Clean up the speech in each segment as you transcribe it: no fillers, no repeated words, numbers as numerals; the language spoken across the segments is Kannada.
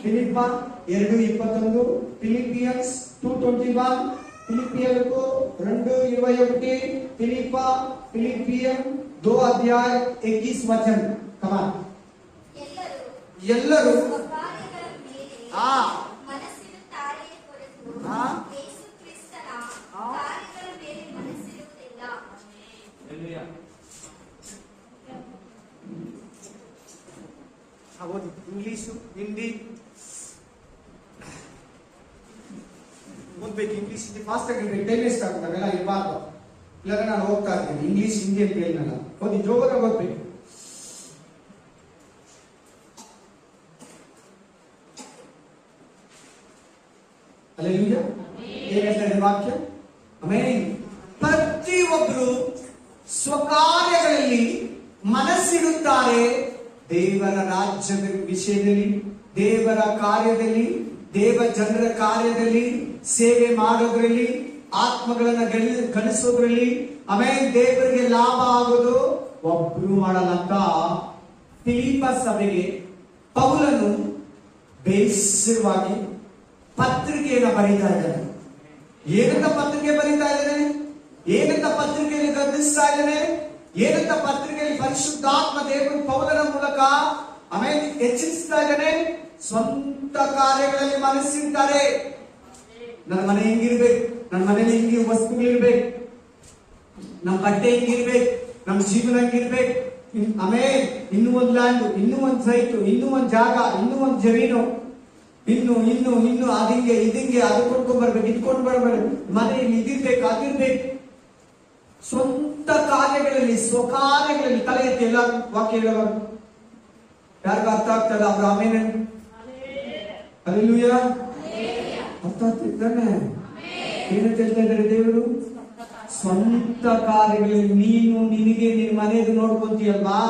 ಫಿಲಿಪ್ಪ 2:21, ಫಿಲಿಪಿಯನ್ಸ್ 2:21, ಫಿಲಿಪಿಯनको 2:21, ಫಿಲಿಪಿಯನ್ 2:21 ಕಮಾನ್. ಎಲ್ಲರೂ ಇಂಗ್ಲಿಷ್ ಹಿಂದಿ ಓದ್ಬೇಕು. ಇಂಗ್ಲಿಷ್ ಹಿಂದಿ ಫಾಸ್ಟ್ ಆಗಿ ಟೈಮ್ ವೇಸ್ಟ್ ಆಗುತ್ತೆ, ಅವೆಲ್ಲ ಇರಬಾರ್ದು. ಇಲ್ಲಾಗ ನಾನು ಹೋಗ್ತಾ ಇದ್ದೀನಿ ಇಂಗ್ಲಿಷ್ ಹಿಂದಿ ಅಂತ ಹೇಳಿನಲ್ಲ, ಓದಿ ಜೋರಾಗಿ ಓದ್ಬೇಕು. ಅಲ್ಲೆಲೂಯಾ. ಏನ್ ಹೇಳ್ತಾರೆ ವಾಕ್ಯ? ಆಮೆನ್. ಪ್ರತಿಯೊಬ್ಬರು ಸ್ವಕಾರ್ಯಗಳಲ್ಲಿ ಮನಸ್ಸಿಡುತ್ತಾರೆ, ದೇವರ ರಾಜ್ಯದ ವಿಷಯದಲ್ಲಿ, ದೇವರ ಕಾರ್ಯದಲ್ಲಿ, ದೇವ ಜನರ ಕಾರ್ಯದಲ್ಲಿ, ಸೇವೆ ಮಾಡೋದ್ರಲ್ಲಿ, ಆತ್ಮಗಳನ್ನ ಗಳಿಸೋದ್ರಲ್ಲಿ, ಆಮೇಲೆ ದೇವರಿಗೆ ಲಾಭ ಆಗೋದು ಒಬ್ರು ಮಾಡಲಂತ ಫಿಲಿಪ್ಪ ಸಭೆಗೆ ಪೌಲನು ಬೇಸರವಾಗಿ ಪತ್ರಿಕೆಯನ್ನು ಬರೀತಾ ಇದ್ದಾನೆ. ಏನಂತ ಪತ್ರಿಕೆ ಬರೀತಾ ಇದ್ದಾನೆ? ಏನಂತ ಪತ್ರಿಕೆಯಲ್ಲಿ ಗಮನಿಸ್ತಾ ಇದ್ದಾನೆ? ಏನಂತ ಪತ್ರಿಕೆಯಲ್ಲಿ ಪರಿಶುದ್ಧಾತ್ಮ ದೇವರು ಪೌಲನ ಮೂಲಕ ಆಮೇಲೆ ಎಚ್ಚರಿಸ್ತಾ ಇದ್ದಾನೆ? ಸ್ವಂತ ಕಾರ್ಯಗಳಲ್ಲಿ ಮನಸ್ಸಿರ್ತಾರೆ. ನನ್ನ ಮನೆ ಹಿಂಗಿರ್ಬೇಕು, ನನ್ನ ಮನೇಲಿ ಹಿಂಗಿ ವಸ್ತುಗಳಿರ್ಬೇಕು, ನಮ್ಮ ಬಟ್ಟೆ ಹಿಂಗಿರ್ಬೇಕು, ನಮ್ಮ ಜೀವನ ಹಿಂಗಿರ್ಬೇಕು, ಆಮೇಲೆ ಇನ್ನೂ ಒಂದು ಲ್ಯಾಂಡ್, ಇನ್ನೂ ಒಂದು ಸೈಟು, ಇನ್ನೂ ಒಂದು ಜಾಗ, ಇನ್ನೂ ಒಂದು ಜಮೀನು, ಇನ್ನು ಅದಿಂಗೆ ಇದಿಂಗೆ, ಅದು ಕೊಂಡ್ಕೊಂಡ್ ಬರ್ಬೇಕು, ಇದ್ಕೊಂಡು ಬರ್ಬೇಕು, ಮನೆಯಲ್ಲಿ ಇದಿರ್ಬೇಕು, ಅದಿರ್ಬೇಕು. ಸ್ವಂತ ಕಾರ್ಯಗಳಲ್ಲಿ, ಸ್ವಕಾರ್ಯಗಳಲ್ಲಿ ತಲೆ ಎತ್ತಿ ಎಲ್ಲ ವಾಕ್ಯ ಹೇಳಬಾರ್ದು. ಯಾರಿಗ ಅರ್ಥ ಆಗ್ತದ ಅವ್ರು ಆಮೇಲೆ ಹಲ್ಲೆಲೂಯಾ ಅರ್ಥ ಆಗ್ತಿದ್ದಾನೆ? ಏನಂತ ಹೇಳ್ತಾ ಇದ್ದಾರೆ ದೇವರು? ಸ್ವಂತ ಕಾರ್ಯಗಳಲ್ಲಿ ನೀನು ನಿನಗೆ ನಿನ್ನ ಮನೆಯದು ನೋಡ್ಕೊಂತೀಯಲ್ವಾ?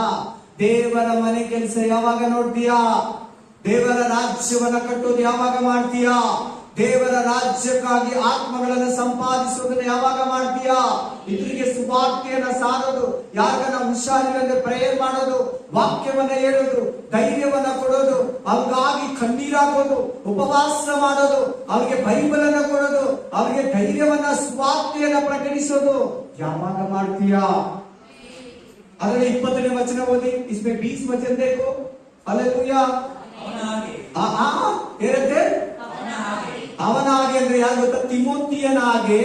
ದೇವರ ಮನೆ ಕೆಲಸ ಯಾವಾಗ ನೋಡ್ತೀಯಾ? ದೇವರ ರಾಜ್ಯವನ್ನ ಕಟ್ಟೋದು ಯಾವಾಗ ಮಾಡ್ತೀಯಾ? ದೇವರ ರಾಜ್ಯಕ್ಕಾಗಿ ಆತ್ಮಗಳನ್ನು ಸಂಪಾದಿಸೋದನ್ನ ಯಾವಾಗ ಮಾಡ್ತೀಯಾ? ಇದ್ರಿಗೆ ಸುವಾರ್ತೆಯನ್ನ ಸಾರೋದು, ಯಾರಿಗನ್ನ ಹುಷಾರಿಲ್ಲದೆ ಪ್ರೇಯರ್ ಮಾಡೋದು, ವಾಕ್ಯವನ್ನ ಹೇಳೋದು, ಧೈರ್ಯವನ್ನ ಕೊಡೋದು, ಅವ್ರಿಗಾಗಿ ಕಣ್ಣೀರಾಗೋದು, ಉಪವಾಸ ಮಾಡೋದು, ಅವ್ರಿಗೆ ಬೈಬಲ್ ಅನ್ನ ಕೊಡೋದು, ಅವ್ರಿಗೆ ಧೈರ್ಯವನ್ನ ಸುವಾರ್ತೆಯನ್ನ ಪ್ರಕಟಿಸೋದು ಯಾವಾಗ ಮಾಡ್ತೀಯಾ? ಅದರಲ್ಲಿ 20ನೇ ವಚನ ಓದಿ. ಇಸ್ಮೆ 20 ವಚನ देखो. ಹಲ್ಲೆಲೂಯಾ. ಏನಂತೆ? ಅವನ ಹಾಗೆ ಅಂದ್ರೆ ಯಾರು ಗೊತ್ತಾ? ತಿಮೋತಿಯನ ಹಾಗೆ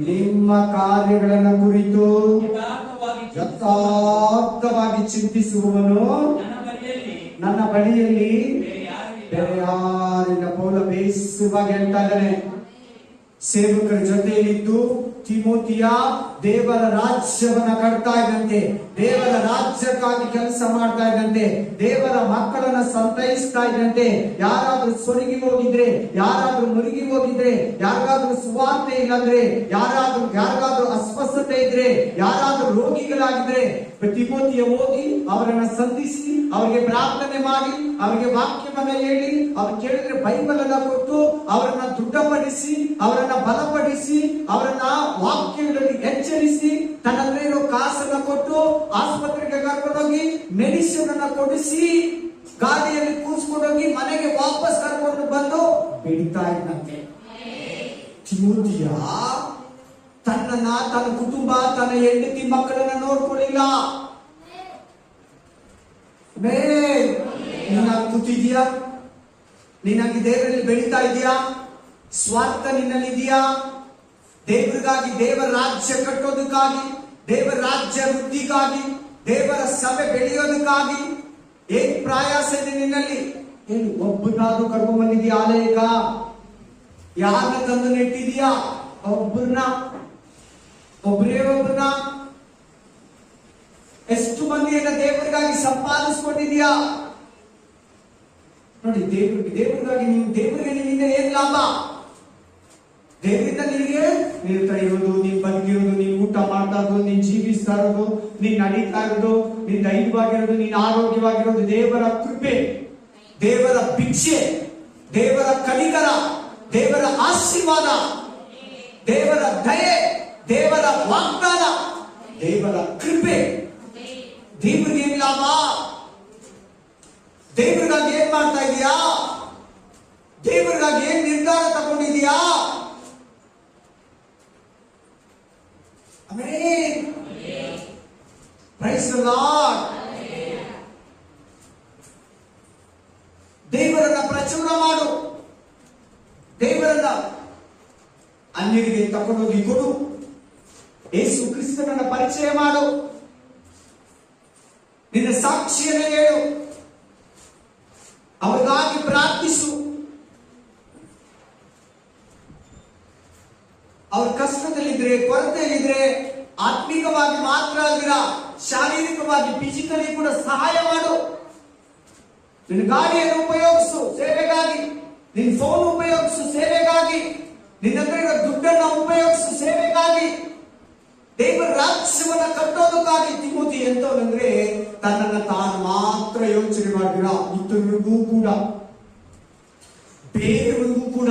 ನಿಮ್ಮ ಕಾರ್ಯಗಳನ್ನು ಕುರಿತು ಯಥಾರ್ಥವಾಗಿ ಚಿಂತಿಸುವವನು ನನ್ನ ಬಳಿಯಲ್ಲಿ ಬೇರೆ ಯಾರಿಲ್ಲ. ಪೌಲ ಬೇಸವಾಗಿ ಹೇಳ್ತಾ ಇದ್ದಾನೆ, ಸೇವಕರ ಜೊತೆಯಲ್ಲಿದ್ದು ತಿಮೋತಿಯ ದೇವರ ರಾಜ್ಯವನ್ನ ಕಟ್ತಾ ಇದ್ದಂತೆ, ದೇವರ ರಾಜ್ಯಕ್ಕಾಗಿ ಕೆಲಸ ಮಾಡ್ತಾ ಇದ್ದಂತೆ, ದೇವರ ಮಕ್ಕಳನ್ನ ಸಂತೈಸ್ತಾ ಇದ್ದಂತೆ, ಯಾರಾದ್ರೂ ಸೊರಗಿ ಹೋಗಿದ್ರೆ, ಯಾರಾದ್ರೂ ಮುರುಗಿ ಹೋಗಿದ್ರೆ, ಯಾರಿಗಾದ್ರೂ ಸುವಾರ್ತೆ ಇಲ್ಲಂದ್ರೆ, ಯಾರಿಗಾದ್ರೂ ಅಸ್ವಸ್ಥತೆ ಇದ್ರೆ, ಯಾರಾದ್ರೂ ರೋಗಿಗಳಾಗಿದ್ರೆ ತಿಮೋತಿಯ ಹೋಗಿ ಅವರನ್ನ ಸಂಧಿಸಿ, ಅವರಿಗೆ ಪ್ರಾರ್ಥನೆ ಮಾಡಿ, ಅವರಿಗೆ ವಾಕ್ಯವನ್ನ ಹೇಳಿ, ಅವ್ರು ಕೇಳಿದ್ರೆ ಬೈಬಲ್ ಅನ್ನ ಕೊಟ್ಟು ಅವರನ್ನ ದೃಢಪಡಿಸಿ, ಅವರನ್ನ ಬಲಪಡಿಸಿ, ಅವರನ್ನ ವಾಕ್ಯಗಳಲ್ಲಿ ಎಚ್ಚರಿಸಿ, ತನ್ನ ಹತ್ರ ಇರೋ ಕಾಸನ್ನ ಕೊಟ್ಟು ಆಸ್ಪತ್ರೆಗೆ ಕರ್ಕೊಂಡೋಗಿ ಮೆಡಿಸಿನ್ ಅನ್ನ ಕೊಡಿಸಿ, ಗಾಡಿಯಲ್ಲಿ ಕೂರಿಸ್ಕೊಂಡೋಗಿ ಮನೆಗೆ ವಾಪಸ್ ಕರ್ಕೊಂಡು ಬಂದು ಬಿಡ್ತಾ ಇದ್ದಂತೆ. ತಿಮೋತಿಯ ತನ್ನ ಕುಟುಂಬ, ತನ್ನ ಹೆಂಡತಿ ಮಕ್ಕಳನ್ನ ನೋಡ್ಕೊಳ್ಳಿಲ್ಲ. ನೀನಾಗಿ ಕೂತಿದ್ಯಾ? ನೀನಾಗಿ ದೇವರಲ್ಲಿ ಬೆಳೀತಾ ಇದೆಯಾ? ಸ್ವಾರ್ಥ ನಿನ್ನಲ್ಲಿ ಇದೆಯಾ? ದೇವರಿಗಾಗಿ, ದೇವರ ರಾಜ್ಯ ಕಟ್ಟೋದಕ್ಕಾಗಿ, ದೇವರ ರಾಜ್ಯ ವೃದ್ಧಿಗಾಗಿ, ದೇವರ ಸಭೆ ಬೆಳೆಯೋದಕ್ಕಾಗಿ ಏನ್ ಪ್ರಯಾಸ ಇದೆ ನಿನ್ನಲ್ಲಿ? ಏನು ಒಬ್ಬನಾದ್ರೂ ಕರ್ಕೊಂಡ್ ಬಂದಿದ್ಯಾ ಆಲಯಕ್ಕ? ಯಾರನ್ನ ತಂದು ನೆಟ್ಟಿದ್ಯಾ? ಒಬ್ಬರನ್ನ ಎಷ್ಟು ಮಂದಿಯನ್ನ ದೇವರಿಗಾಗಿ ಸಂಪಾದಿಸ್ಕೊಂಡಿದ್ಯಾ? ನೋಡಿ, ದೇವರಿಗಾಗಿ ದೇವರಿಗೆ ನಿನ್ನಿಂದ ಏನ್ ಲಾಭ? ದೇವರಿಂದ ನಿನಗೆ ನೀನು ತಡೆಯೋದು, ನೀನ್ ಬದುಕಿರೋದು, ನೀನ್ ಊಟ ಮಾಡ್ತಾ ಇರೋದು, ನೀನ್ ಜೀವಿಸ್ತಾ ಇರೋದು, ನೀನ್ ನಡೀತಾ ಇರೋದು, ನೀನ್ ಧೈರ್ಯವಾಗಿರೋದು, ನೀನ್ ಆರೋಗ್ಯವಾಗಿರೋದು ದೇವರ ಕೃಪೆ, ದೇವರ ಭಿಕ್ಷೆ, ದೇವರ ಕನಿಕರ, ದೇವರ ಆಶೀರ್ವಾದ, ದೇವರ ದಯೆ, ದೇವರ ವಾಗ್ದಾನ, ದೇವರ ಕೃಪೆ. ದೇವರಿಗೆ ಏನ್ ಲಾಭ? ದೇವರಿಗಾಗಿ ಏನ್ ಮಾಡ್ತಾ ಇದೀಯಾ? ದೇವರಿಗಾಗಿ ಏನ್ ನಿರ್ಧಾರ ತಗೊಂಡಿದೀಯಾ? ಆಮೆನ್. Praise the Lord. ದೇವರನ್ನ ಪ್ರಚುರ ಮಾಡು. ದೇವರನ್ನ ಅನ್ಯರಿಗೆ ತಗೊಂಡೋಗಿ ಕೊಡು. ಯೇಸು ಕ್ರಿಸ್ತನನ್ನ ಪರಿಚಯ ಮಾಡು. ನಿನ್ನ ಸಾಕ್ಷಿಯನ್ನು ಹೇಳು. ಅವರಿಗಾಗಿ ಪ್ರಾರ್ಥಿಸು. ಅವ್ರ ಕಷ್ಟದಲ್ಲಿದ್ರೆ, ಕೊರತೆಯಲ್ಲಿದ್ರೆ, ಆತ್ಮಿಕವಾಗಿ ಮಾತ್ರ ಅಲ್ದಿರ, ಶಾರೀರಿಕವಾಗಿ ಫಿಸಿಕಲಿ ಕೂಡ ಸಹಾಯ ಮಾಡು. ನಿನ್ನ ಗಾಡಿಯನ್ನು ಉಪಯೋಗಿಸು ಸೇವೆಗಾಗಿ. ನಿನ್ನ ಫೋನ್ ಉಪಯೋಗಿಸು ಸೇವೆಗಾಗಿ. ನಿನ್ನ ಹತ್ರ ಇರೋ ದುಡ್ಡನ್ನು ಉಪಯೋಗಿಸು ಸೇವೆಗಾಗಿ. ದೇವರ ರಾಜ್ಯವನ್ನ ಕಟ್ಟೋದಕ್ಕಾಗಿ. ತಿಮೋತಿ ಎಂತವನಂದ್ರೆ ತನ್ನನ್ನು ತಾನು ಮಾತ್ರ ಯೋಚನೆ ಮಾಡಿರ, ಇತರರಿಗೂ ಕೂಡ, ಬೇರೆಯವರಿಗೂ ಕೂಡ,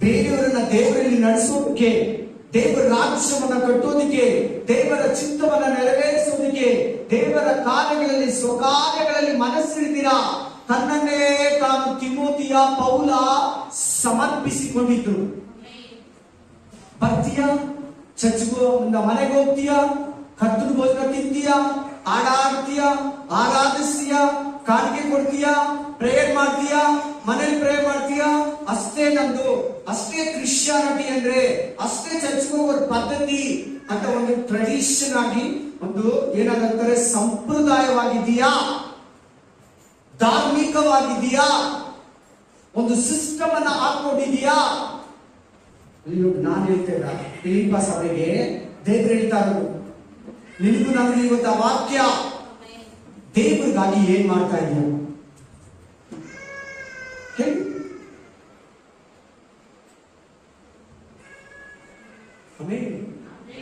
ಬೇರೆಯವರನ್ನ ದೇವರಲ್ಲಿ ನಡೆಸೋದಕ್ಕೆ, ದೇವರ ರಾಜ್ಯವನ್ನ ಕಟ್ಟೋದಕ್ಕೆ, ದೇವರ ಚಿತ್ತವನ್ನ ನೆರವೇರಿಸೋದಕ್ಕೆ, ದೇವರ ಕಾರ್ಯಗಳಲ್ಲಿ ಸ್ವಕಾರ್ಯಗಳಲ್ಲಿ ಮನಸ್ಸಿಡ್ತೀರಾ ತನ್ನನ್ನೇ ತಾನು ತಿಮೋತಿಯ ಪೌಲ ಸಮರ್ಪಿಸಿಕೊಂಡಿದ್ದು. ಬರ್ತೀಯ, ಚರ್ಚ್ಗೋ ಮನೆಗೆ ಹೋಗ್ತೀಯ, ಕರ್ತನ ಭೋಜನ ತಿಂತೀಯ, ಆಡಾಡ್ತೀಯ, ಆರಾಧಿಸ್ತೀಯ, ಕಾಣಿಕೆ ಕೊಡ್ತೀಯ, ಪ್ರೇಯರ್ ಮಾಡ್ತೀಯ, ಮನೇಲಿ ಪ್ರೇಯರ್ ಮಾಡ್ತೀಯ. ಅಷ್ಟೇ ನಮ್ದು, ಅಷ್ಟೇ ಕ್ರಿಶ್ಚಿಯಾನಿಟಿ ಅಂದ್ರೆ, ಅಷ್ಟೇ ಚರ್ಚ್ಗೆ ಹೋಗೋ ಪದ್ಧತಿ ಅಂತ ಒಂದು ಟ್ರೆಡಿಷನ್ ಆಗಿ ಒಂದು ಏನಾದಂತಾರೆ ಸಂಪ್ರದಾಯವಾಗಿದೆಯಾ, ಧಾರ್ಮಿಕವಾಗಿದೆಯಾ, ಒಂದು ಸಿಸ್ಟಮ್ ಅನ್ನ ಹಾಕೊಂಡಿದೀಯಾ? ನಾನು ಹೇಳ್ತೇನೆ, ಫಿಲಿಪ್ಪ ಸಭೆಗೆ ದೇವರು ಹೇಳ್ತಾ ಇರೋದು, ನಿನಗೂ ನಮಗೆ ಇವತ್ತು ವಾಕ್ಯ, ದೇವರಿಗಾಗಿ ಏನ್ ಮಾಡ್ತಾ ಇದೀಯ ಹೇಳಿ.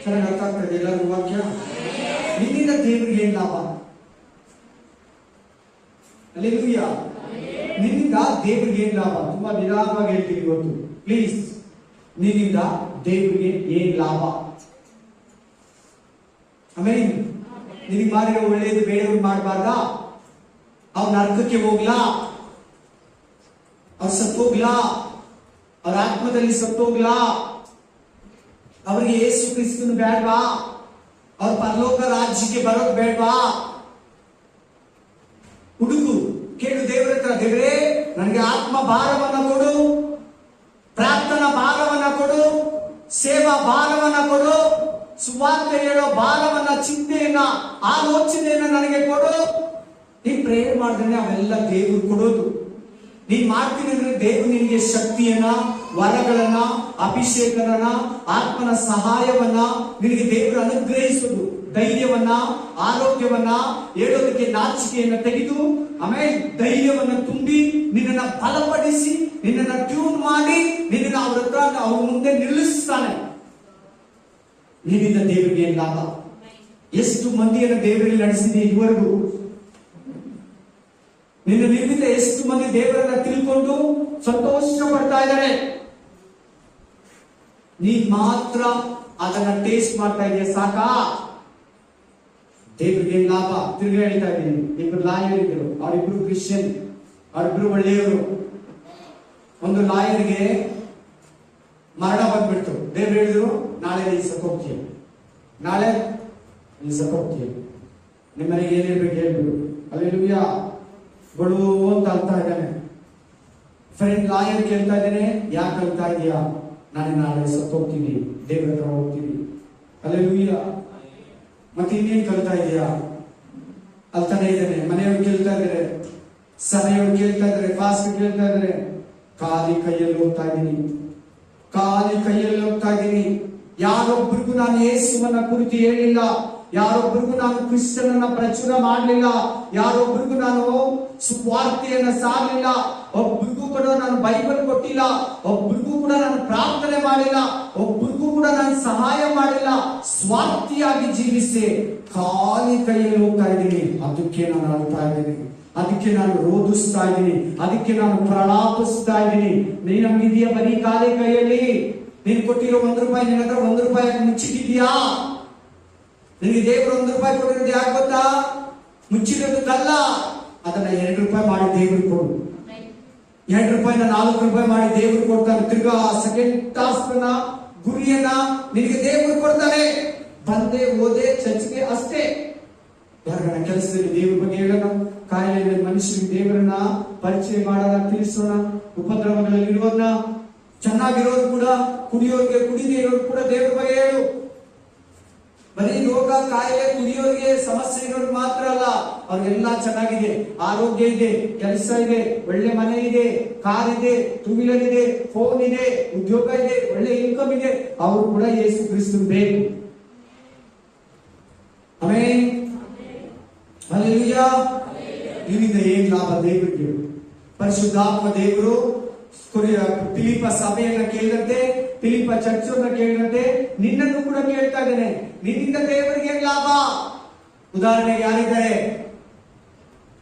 ಚೆನ್ನಾಗಿ ಅರ್ಥ ಆಗ್ತದೆ ಎಲ್ಲರೂ ವಾಕ್ಯ. ನಿನ್ನಿಂದ ದೇವರಿಗೆ ಏನ್ ಲಾಭ? ಅಲ್ಲೇಲೂಯಾ. ನಿನ್ನಿಂದ ದೇವರಿಗೆ ಏನ್ ಲಾಭ? ತುಂಬಾ ನಿಧಾನವಾಗಿ ಹೇಳ್ತೀವಿ ಇವತ್ತು. ಪ್ಲೀಸ್, ನಿನ್ನಿಂದ ದೇವರಿಗೆ ಏನ್ ಲಾಭ? ಆಮೇಲೆ ನಿನಗೆ ಮಾಡಿರೋ ಒಳ್ಳೆಯದು ಬೇರೆಯವ್ರು ಮಾಡಬಾರ್ದ? ಅವ್ರ ನರಕಕ್ಕೆ ಹೋಗ್ಲಾ? ಅವ್ರು ಸತ್ತೋಗ್ಲಾ? ಅವ್ರ ಆತ್ಮದಲ್ಲಿ ಸತ್ತೋಗ್ಲಾ? ಅವ್ರಿಗೆ ಯೇಸು ಕ್ರಿಸ್ತನು ಬೇಡವಾ? ಅವ್ರ ಪರಲೋಕ ರಾಜ್ಯಕ್ಕೆ ಬರೋದು ಬೇಡವಾ? ಹುಡುಗು, ಕೇಳು ದೇವರ ಹತ್ರ, ದೇವರೇ ನನಗೆ ಆತ್ಮ ಭಾರವನ್ನ ಕೊಡು, ಪ್ರಾರ್ಥನಾ ಭಾರವನ್ನ ಕೊಡು, ಸೇವಾ ಭಾರವನ್ನ ಕೊಡು, ಸುವಾರ್ತೆ ಹೇಳೋ ಭಾರವನ್ನ, ಚಿಂತೆಯನ್ನ, ಆಲೋಚನೆಯನ್ನ ನನಗೆ ಕೊಡು. ನೀನ್ ಪ್ರೇಯರ್ ಮಾಡಿದ್ರೆ ಅವೆಲ್ಲ ದೇವರು ಕೊಡೋದು. ನೀನ್ ಮಾಡ್ತೀನಿ ಅಂದ್ರೆ ದೇವರು ನಿನಗೆ ಶಕ್ತಿಯನ್ನ, ವರಗಳನ್ನ, ಅಭಿಷೇಕನ, ಆತ್ಮನ ಸಹಾಯವನ್ನ ನಿನಗೆ ದೇವರು ಅನುಗ್ರಹಿಸುವುದು. ಧೈರ್ಯವನ್ನ, ಆರೋಗ್ಯವನ್ನ, ಹೇಳೋದಕ್ಕೆ ನಾಚಿಕೆಯನ್ನ ತೆಗೆದು, ಆಮೇಲೆ ಧೈರ್ಯವನ್ನ ತುಂಬಿ, ನಿನ್ನನ್ನ ಬಲಪಡಿಸಿ, ನಿನ್ನನ್ನ ಟ್ಯೂನ್ ಮಾಡಿ, ನಿನ್ನನ್ನ ಅವ್ರ ಹತ್ರ ಅವ್ರ ಮುಂದೆ ನಿಲ್ಲಿಸ್ತಾನೆ. ನಿನ್ನಿಂದ ದೇವರಿಗೆ ಏನ್ ಲಾಭ? ಎಷ್ಟು ಮಂದಿಯನ್ನು ದೇವರಲ್ಲಿ ನಡೆಸಿದೆ ಇದುವರೆಗೂ? ನಿನ್ನ ನಿಮಿತ್ತ ಎಷ್ಟು ಮಂದಿ ದೇವರನ್ನ ತಿಳ್ಕೊಂಡು ಸಂತೋಷ ಪಡ್ತಾ ಇದ್ದಾರೆ? ನೀನ್ ಮಾತ್ರ ಅದನ್ನ ಟೇಸ್ಟ್ ಮಾಡ್ತಾ ಇದೆಯಾ? ಸಾಕಾ? ದೇವರಿಗೆ ಲಾಭ? ತಿರ್ಗಿ ಹೇಳ್ತಾ ಇದ್ದೀನಿ, ಇಬ್ರು ಲಾಯರ್ ಇದ್ರು, ಅವರಿಬ್ರು ಕ್ರಿಶ್ಚಿಯನ್, ಅವರಿಬ್ರು ಒಳ್ಳೆಯವರು. ಒಂದು ಲಾಯರ್ಗೆ ಮರಣ ಬಂದ್ಬಿಡ್ತು. ದೇವ್ರು ಹೇಳಿದ್ರು, ನಾಳೆ ನೀನ್ ಸತ್ತೋಗ್ತೀಯ, ನಾಳೆ ನೀನ್ ಸತ್ತೋಗ್ತೀಯ, ನಿಮ್ಮ ಮನೆಗೆ ಏನ್ ಹೇಳ್ಬೇಕು ಹೇಳ್ಬಿಡು. ಅಲ್ಲೆಲೂಯಾ. ಬಡು ಅಂತ ಅಳ್ತಾ ಇದ್ದಾನೆ. ಫ್ರೆಂಡ್ ಲಾಯರ್ ಕೇಳ್ತಾ ಇದ್ದೇನೆ, ಯಾಕೆ ಅಳ್ತಾ ಇದೀಯಾ? ನಾನು ನಾಳೆ ಸತ್ತೋಗ್ತೀನಿ, ದೇವ್ರ ಹತ್ರ ಹೋಗ್ತೀನಿ. ಅಲ್ಲೆಲೂಯಾ. ಮತ್ತೆ ಇನ್ನೇನ್ ಕಲ್ತಾ ಇದೀಯಾ? ಅಳ್ತಾನೆ ಇದ್ದಾನೆ. ಮನೆಯವ್ರು ಕೇಳ್ತಾ ಇದ್ದಾರೆ, ಸಭೆಯವ್ರು ಕೇಳ್ತಾ ಇದ್ದಾರೆ, ಫಾಸ್ಟ್ ಕೇಳ್ತಾ ಇದ್ದಾರೆ. ಖಾಲಿ ಕೈಯಲ್ಲಿ ಹೋಗ್ತಾ ಇದ್ದೀನಿ, ಖಾಲಿ ಕೈಯಲ್ಲಿ ಹೋಗ್ತಾ ಇದ್ದೀನಿ. ಯಾರೊಬ್ಬರಿಗೂ ನಾನು ಯೇಸುವನ್ನ ಕುರಿತು ಹೇಳಿಲ್ಲ, ಯಾರೊಬ್ಬರಿಗೂ ನಾನು ಕ್ರಿಸ್ತನನ್ನ ಪ್ರಚುರ ಮಾಡಲಿಲ್ಲ, ಯಾರೊಬ್ಬರಿಗೂ ನಾನು ಸುವಾರ್ತೆಯನ್ನ ಸಾರಲಿಲ್ಲ, ಒಬ್ಬರಿಗೂ ಕೂಡ ನಾನು ಬೈಬಲ್ ಕೊಟ್ಟಿಲ್ಲ, ಒಬ್ಬರಿಗೂ ಕೂಡ ನಾನು ಪ್ರಾರ್ಥನೆ ಮಾಡಿಲ್ಲ, ಒಬ್ಬರಿಗೂ ಕೂಡ ನಾನು ಸಹಾಯ ಮಾಡಿಲ್ಲ. ಸ್ವಾರ್ಥಿಯಾಗಿ ಜೀವಿಸಿ ಖಾಲಿ ಕೈಯಲ್ಲಿ ಹೋಗ್ತಾ ಇದ್ದೀನಿ. ಅದಕ್ಕೆ ನಾನು ಅಳ್ತಾ ಇದ್ದೀನಿ, ಅದಕ್ಕೆ ನಾನು ರೋಧಿಸ್ತಾ ಇದ್ದೀನಿ, ಅದಕ್ಕೆ ನಾನು ಪ್ರಲಾಪಿಸ್ತಾ ಇದ್ದೀನಿ. ನೀನ್ ನಮ್ಗಿದೆಯಾ ಬರೀ ಖಾಲಿ ಕೈಯಲ್ಲಿ? ನೀನ್ ಕೊಟ್ಟಿರೋ ₹1 ನಿನ್ನ ಹತ್ರ ₹1 ಮುಚ್ಚಿಟ್ಟಿದ್ಯಾ? ನಿನಗೆ ದೇವರು ₹1 ಕೊಟ್ಟಿರೋದು ಯಾಕೆ ಗೊತ್ತಾ? ಮುಚ್ಚಿರೋದಕ್ಕಲ್ಲ, ಅದನ್ನ ₹2 ಮಾಡಿ ದೇವ್ರಿಗೆ ಕೊಡು. ₹2 ₹4 ಮಾಡಿ ದೇವ್ರು ಕೊಡ್ತಾನೆ. ತಿರ್ಗಾ ಸೆಕೆಂಡ್ ಟಾಸ್ಕ್ ಗುರಿಯನ್ನ ನಿನಗೆ ದೇವ್ರು ಕೊಡ್ತಾನೆ. ಬಂದೆ ಓದೆ ಚರ್ಚ್ಗೆ ಅಷ್ಟೇ. ಯಾರನ್ನ ಕೆಲಸದಲ್ಲಿ ದೇವ್ರ ಬಗ್ಗೆ ಹೇಳೋಣ, ಕಾಯಿಲೆಯಲ್ಲಿ ಮನುಷ್ಯರಿಗೆ ದೇವರನ್ನ ಪರಿಚಯ ಮಾಡೋಣ, ತಿಳಿಸೋಣ. ಉಪದ್ರವಗಳಲ್ಲಿ ಇರೋದನ್ನ, ಚೆನ್ನಾಗಿರೋರು ಕೂಡ, ಕುಡಿಯೋರಿಗೆ, ಕುಡಿದೇ ಇರೋರು ಕೂಡ ದೇವ್ರ ಬಗ್ಗೆ ಹೇಳು. ಬರೀ ರೋಗ ಕಾಯಿಲೆ ಕುಡಿಯೋರಿಗೆ ಸಮಸ್ಯೆ ಇರೋರು ಮಾತ್ರ ಅಲ್ಲ, ಅವ್ರಿಗೆಲ್ಲ ಚೆನ್ನಾಗಿದೆ, ಆರೋಗ್ಯ ಇದೆ, ಕೆಲಸ ಇದೆ, ಒಳ್ಳೆ ಮನೆ ಇದೆ, ಕಾರ್ ಇದೆ, ಟೂ ವೀಲರ್ ಇದೆ, ಫೋನ್ ಇದೆ, ಉದ್ಯೋಗ ಇದೆ, ಒಳ್ಳೆ ಇನ್ಕಮ್ ಇದೆ, ಅವರು ಕೂಡ ಯೇಸು ಕ್ರಿಸ್ತ ಬೇಕು. ಆಮೆನ್. ಹಲ್ಲೆಲೂಯಾ. ಇದರಿಂದ ಏನ್ ಲಾಭ ದೇವರಿಗೆ? ಪರಿಶುದ್ಧಾತ್ಮ ದೇವರು ಫಿಲಿಪ್ಪ ಸಭೆಯನ್ನ ಕೇಳಿದಂತೆ, ಫಿಲಿಪ್ಪ ಚರ್ಚನ್ನ ಕೇಳಿದಂತೆ ನಿನ್ನನ್ನು ಕೂಡ ಕೇಳ್ತಾ ಇದ್ದೇನೆ. ನಿನ್ನಿಂದ ದೇವರಿಗೆ ಏನ್ ಲಾಭ? ಉದಾಹರಣೆಗೆ ಯಾರಿದ್ದಾರೆ?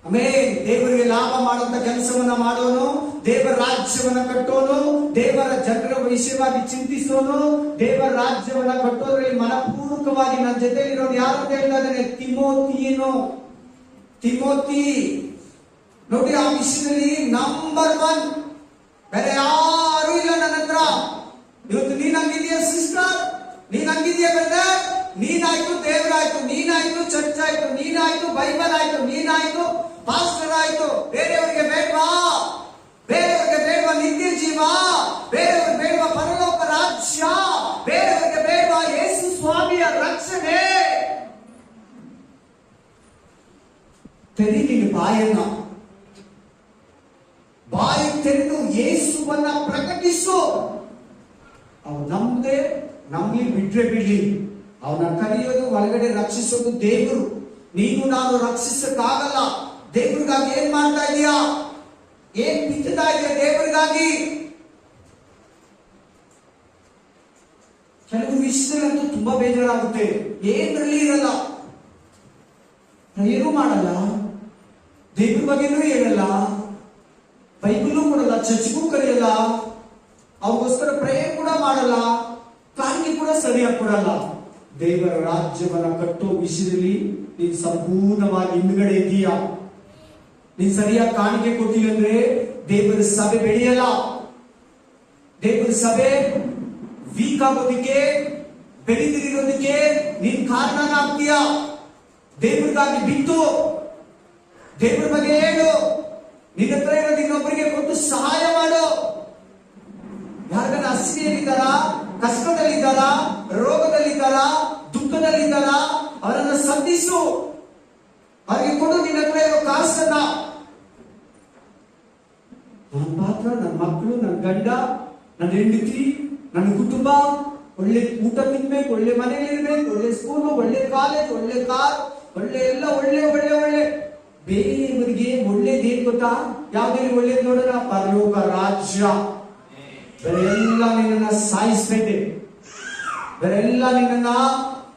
ಆಮೇಲೆ ದೇವರಿಗೆ ಲಾಭ ಮಾಡುವಂತ ಕೆಲಸವನ್ನ ಮಾಡೋನು, ದೇವರ ರಾಜ್ಯವನ್ನ ಕಟ್ಟೋನು, ದೇವರ ಜನರ ವಿಷಯವಾಗಿ ಚಿಂತಿಸೋನು, ದೇವರ ರಾಜ್ಯವನ್ನ ಕಟ್ಟೋದ್ರಲ್ಲಿ ಮನಪೂರ್ವಕವಾಗಿ ನನ್ನ ಜೊತೆಲಿರೋನು ಯಾರು ಅಂತ ಹೇಳ್ತಾ ಇದ್ದಾನೆ? ತಿಮೋತಿ. ನೋಡಿ, ಆ ವಿಷಯದಲ್ಲಿ ನಂಬರ್ 1, ಬೇರೆ ಯಾರು ಇಲ್ಲ ನನ್ನ ಹತ್ರ. ಇವತ್ತು ನೀನ್ ಹಂಗಿದೆಯಾ ಸಿಸ್ಟರ್? ನೀನ್ ಹಂಗಿದೆಯಾ ಬ್ರದರ್? ನೀನಾಯ್ತು ದೇವರಾಯ್ತು, ನೀನಾಯ್ತು ಚರ್ಚ್ ಆಯ್ತು, ನೀನಾಯ್ತು ಬೈಬಲ್ ಆಯ್ತು, ನೀನಾಯ್ತು ಪಾಸ್ಟರ್ ಆಯ್ತು. ಬೇರೆಯವರಿಗೆ ಬೇಡವಾ? ಬೇರೆಯವರಿಗೆ ಬೇಡವಾ ನಿತ್ಯ ಜೀವ? ಬೇರೆಯವರಿಗೆ ಬೇಡವಾ ಪರಲೋಕ ರಾಜ್ಯ? ಬೇರೆಯವರಿಗೆ ಬೇಡವಾ ಯೇಸು ಸ್ವಾಮಿಯ ರಕ್ಷಣೆ? ತೆರಿ ನಿನ್ನ ಬಾಯಿ ತೆರೆದು ಯೇಸುವನ್ನ ಪ್ರಕಟಿಸು. ಅವ್ ನಮ್ಗೆ ಬಿಟ್ರೆ ಬಿಡ್ಲಿ, ಅವನ ಕರೆಯೋದು, ಒಳಗಡೆ ರಕ್ಷಿಸೋದು ದೇವರು. ನೀನು ನಾನು ರಕ್ಷಿಸಕ್ಕಾಗಲ್ಲ. ದೇವರಿಗಾಗಿ ಏನ್ ಮಾಡ್ತಾ ಇದೀಯಾ? ಏನ್ ಬಿತ್ತುತ್ತಾ ಇದೆಯಾ ದೇವರಿಗಾಗಿ? ಕೆಲವು ವಿಷಯದಲ್ಲಂತೂ ತುಂಬಾ ಬೇಜಾರಾಗುತ್ತೆ. ಏನ್ರಲ್ಲಿ ಇರಲ್ಲ, ಏನೂ ಮಾಡಲ್ಲ, ದೇವ್ರ ಬಗ್ಗೆನೂ ಹೇಳಲ್ಲ, ಬೈಬಲ್ ಕೊಡಲ್ಲ, ಚರ್ಚ್ಗೂ ಕರೆಯಲ್ಲ, ಅವಗೋಸ್ಕರ ಪ್ರೇಯರ್ ಕೂಡ ಮಾಡಲ್ಲ, ಕಾಣಿಕೆ ಕೂಡ ಸರಿಯಾಗಿ ಕೊಡಲ್ಲ. ದೇವರ ರಾಜ್ಯವನ್ನ ಕಟ್ಟೋ ವಿಷಯದಲ್ಲಿ ನೀನ್ ಸಂಪೂರ್ಣವಾಗಿ ಹಿಂದ್ಗಡೆ ಇದೀಯಾ. ನೀನ್ ಸರಿಯಾಗಿ ಕಾಣಿಕೆ ಕೊಟ್ಟಿಲ್ಲ ಅಂದ್ರೆ ದೇವರ ಸಭೆ ಬೆಳೆಯಲ್ಲ. ದೇವರ ಸಭೆ ವೀಕ್ ಆಗೋದಕ್ಕೆ, ಬೆಳೆದಿರೋದಕ್ಕೆ ನೀನ್ ಕಾರಣನಾಗ್ತೀಯ. ದೇವರಿಗಾಗಿ ಬಿಟ್ಟು ದೇವರ ಬಗ್ಗೆ ಹೇಳು. ನಿನ್ನ ಹತ್ರ ಇರೋದು ಇನ್ನೊಬ್ಬರಿಗೆ ಕೊಟ್ಟು ಸಹಾಯ ಮಾಡು. ಯಾರಿಗಾನ ಹಸಿವೆಯಲ್ಲಿದ್ದಾರ, ಕಷ್ಟದಲ್ಲಿದ್ದಾರ, ರೋಗದಲ್ಲಿದ್ದಾರ, ದುಃಖದಲ್ಲಿದ್ದಾರ, ಅವರನ್ನ ಸಂಧಿಸು, ಅವರಿಗೆ ಕೊಡು. ನಿನ್ನ ಹತ್ರ ಇರೋ ಕಾಸನ್ನ. ನನ್ನ ಪಾತ್ರ, ನನ್ನ ಮಕ್ಕಳು, ನನ್ನ ಗಂಡ, ನನ್ನ ಹೆಂಡತಿ, ನನ್ನ ಕುಟುಂಬ ಒಳ್ಳೆ ಊಟ ತಿನ್ಬೇಕು, ಒಳ್ಳೆ ಮನೆಯಲ್ಲಿ ಇರ್ಬೇಕು, ಒಳ್ಳೆ ಸ್ಕೂಲು, ಒಳ್ಳೆ ಕಾಲೇಜ್, ಒಳ್ಳೆ ಕಾರ್, ಒಳ್ಳೆ ಎಲ್ಲ ಒಳ್ಳೆ ಒಳ್ಳೆ ಒಳ್ಳೆ. ಬೇರೆಯವರಿಗೆ ಒಳ್ಳೇದೇನ್ ಗೊತ್ತಾ? ಯಾವ್ದ್ರಲ್ಲಿ ಒಳ್ಳೇದು ನೋಡೋಣ? ಪರಲೋಕ ರಾಜ್ಯ. ಬೇರೆಲ್ಲ ನಿನ್ನ ಸಾಯಿಸ್ತೈತೆ, ಬೇರೆಲ್ಲ ನಿನ್ನ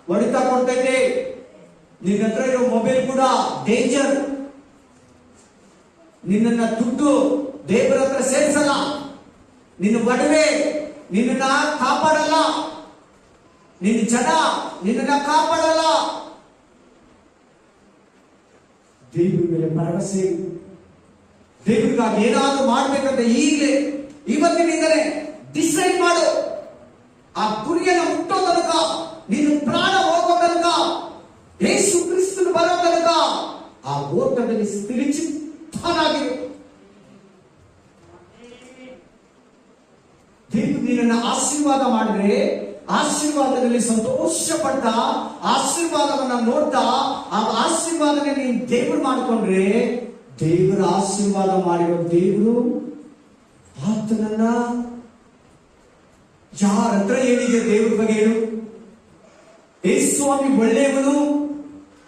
ಹೊಡಿತಾ ಕೊಡ್ತೈತೆ. ನಿನ್ನ ಹತ್ರ ಇರೋ ಮೊಬೈಲ್ ಕೂಡ ಡೇಂಜರ್. ನಿನ್ನ ದುಡ್ಡು ದೇವರ ಹತ್ರ ಸೇರಿಸಲ್ಲ. ನಿನ್ನ ಒಡವೆ ನಿನ್ನ ಕಾಪಾಡಲ್ಲ. ನಿನ್ನ ಜನ ನಿನ್ನ ಕಾಪಾಡಲ್ಲ. ದೇವರ ಮೇಲೆ ಭರವಸೆ, ದೇವರಿಗಾಗಿ ಏನಾದ್ರೂ ಮಾಡ್ಬೇಕಂತ ಈಗಲೇ ಇವತ್ತಿನಿಂದಲೇ ಡಿಸೈಡ್ ಮಾಡು. ಆ ಗುರಿಯನ್ನು ಮುಟ್ಟೋ ತನಕ, ನಿನ್ನ ಪ್ರಾಣ ಹೋಗೋ ತನಕ, ಯೇಸು ಕ್ರಿಸ್ತನು ಬರೋ ತನಕ ಆ ಓಟದಲ್ಲಿ ಸ್ಥಿರಚಿತ್ತನಾಗಿರು. ದೇವರು ನಿನ್ನನ್ನು ಆಶೀರ್ವಾದ ಮಾಡಿದ್ರೆ ಆಶೀರ್ವಾದದಲ್ಲಿ ಸಂತೋಷ ಪಡ್ತಾ, ಆಶೀರ್ವಾದವನ್ನ ನೋಡ್ತಾ, ಆ ಆಶೀರ್ವಾದನೆ ನೀನು ದೇವರು ಮಾಡಿಕೊಂಡ್ರೆ, ದೇವರ ಆಶೀರ್ವಾದ ಮಾಡಿರೋ ದೇವರು ಆತನನ್ನ ಯಾರ ಹತ್ರ ಹೇಳಿದೆ ದೇವ್ರ ಬಗ್ಗೆ ಹೇಳು. ಯೇಸು ಸ್ವಾಮಿ ಒಳ್ಳೆಯವನು,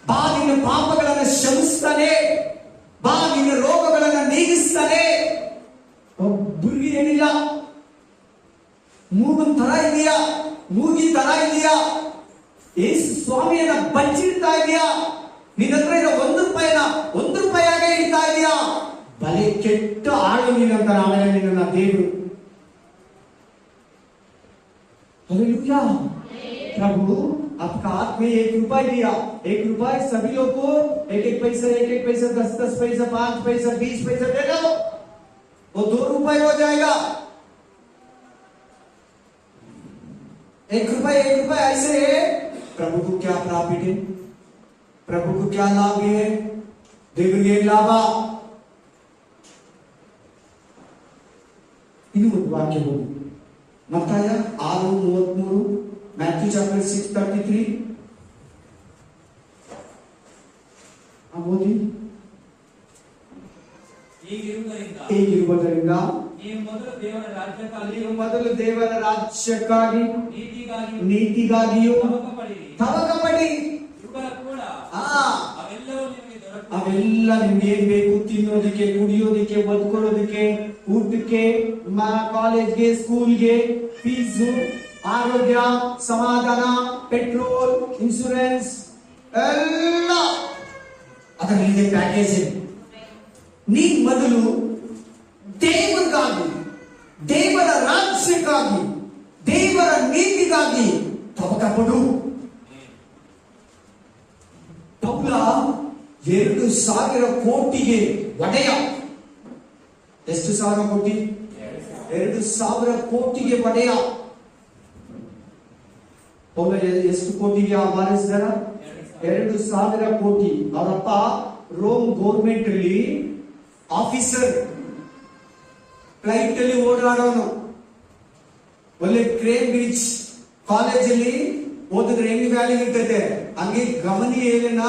ಬಾ ನಿನ್ನ ಪಾಪಗಳನ್ನ ಕ್ಷಮಿಸ್ತಾನೆ, ಬಾ ನಿನ್ನ ರೋಗಗಳನ್ನ ನೀಗಿಸ್ತಾನೆ. ಒಬ್ಬರಿಗೆ ಏನಿಲ್ಲ. ಮೂಗನ್ ತರ ಇದೆಯಾ, ಮೂಗಿ ತರ ಇದೆಯಾ, ಯೇಸು ಸ್ವಾಮಿಯನ್ನ ಬಚ್ಚಿಡ್ತಾ ಇದೆಯಾ? ನಿನ್ನ ಹತ್ರ ಇರೋ ₹1 ಇಡ್ತಾ ಇದೆಯಾ? ಬಲೆ ಕೆಟ್ಟ ಆಳು ನೀನಂತ ಆಮೇಲೆ ನಿನ್ನ ದೇವರು. ಹಲ್ಲೆಲೂಯಾ. ಪ್ರಭು आपका हाथ में 1 रुपया दिया, 1 रुपया सभी लोग को 1-1 पैसा 10-10 पैसा 5 पैसा 20 पैसा दे दो, वो 2 रुपये हो जाएगा। 1 रुपया ऐसे है। प्रभु को क्या प्रॉफिट है, प्रभु को क्या लाभ है, देवರಿಗೆ ಲಾಭ। ಇನ್ನು ಒಂದು ವಾಕ್ಯ ಹೋಗಿ ಮತ್ತಾಯ 6:33, ಮ್ಯಾಥ್ಯೂ ಚಾಪ್ಟರ್ 6:33 ಓದಿ। ಹೀಗಿರುವುದರಿಂದ ನೀವು ಮೊದಲು ದೇವರ ರಾಜ್ಯಕ್ಕಾಗಿ ನೀತಿಗಾಗಿಯೂ ತವಕ ಪಡಿ, ಅವೆಲ್ಲ ನಿಮ್ಗೆ ಏನ್ ಬೇಕು, ತಿನ್ನೋದಕ್ಕೆ, ಕುಡಿಯೋದಕ್ಕೆ, ಬದುಕೊಳ್ಳೋದಕ್ಕೆ, ಊಟಕ್ಕೆ, ಕಾಲೇಜ್ಗೆ, ಸ್ಕೂಲ್ಗೆ, ಫೀಸು, ಆರೋಗ್ಯ, ಸಮಾಧಾನ, ಪೆಟ್ರೋಲ್, ಇನ್ಶೂರೆನ್ಸ್ ಎಲ್ಲ ಅದರಲ್ಲಿದೆ ಪ್ಯಾಕೇಜ್। ನೀನ್ ಮೊದಲು ದೇವರಿಗಾಗಿ, ದೇವರ ರಾಜ್ಯಕ್ಕಾಗಿ, ದೇವರ ನೀತಿಗಾಗಿ ತವಕ ಪಡು। ಪೌಲ 2,000 ಕೋಟಿಗೆ ಒಡೆಯ। ಎಷ್ಟು ಸಾವಿರ ಕೋಟಿ? 2,000 ಕೋಟಿಗೆ ಒಡೆಯ ಪೌಲ। ಎಷ್ಟು ಕೋಟಿಗೆ ಮಾರಿಸಿದಾರ? 2,000 ಕೋಟಿ। ಅವರಪ್ಪ ರೋಮ್ ಗೌರ್ಮೆಂಟ್ ಅಲ್ಲಿ ಆಫೀಸರ್, ಫ್ಲೈಟ್ ಅಲ್ಲಿ ಓಡಾಡೋನು, ಒಳ್ಳೆ ಕ್ರೇಂಬ್ರಿಡ್ಜ್ ಕಾಲೇಜಲ್ಲಿ ಓದಿದ್ರೆ ಹೆಂಗ್ ವ್ಯಾಲ್ಯೂ ಇರ್ತೈತೆ ಹಂಗೆ ಗಮನಿ ಏನ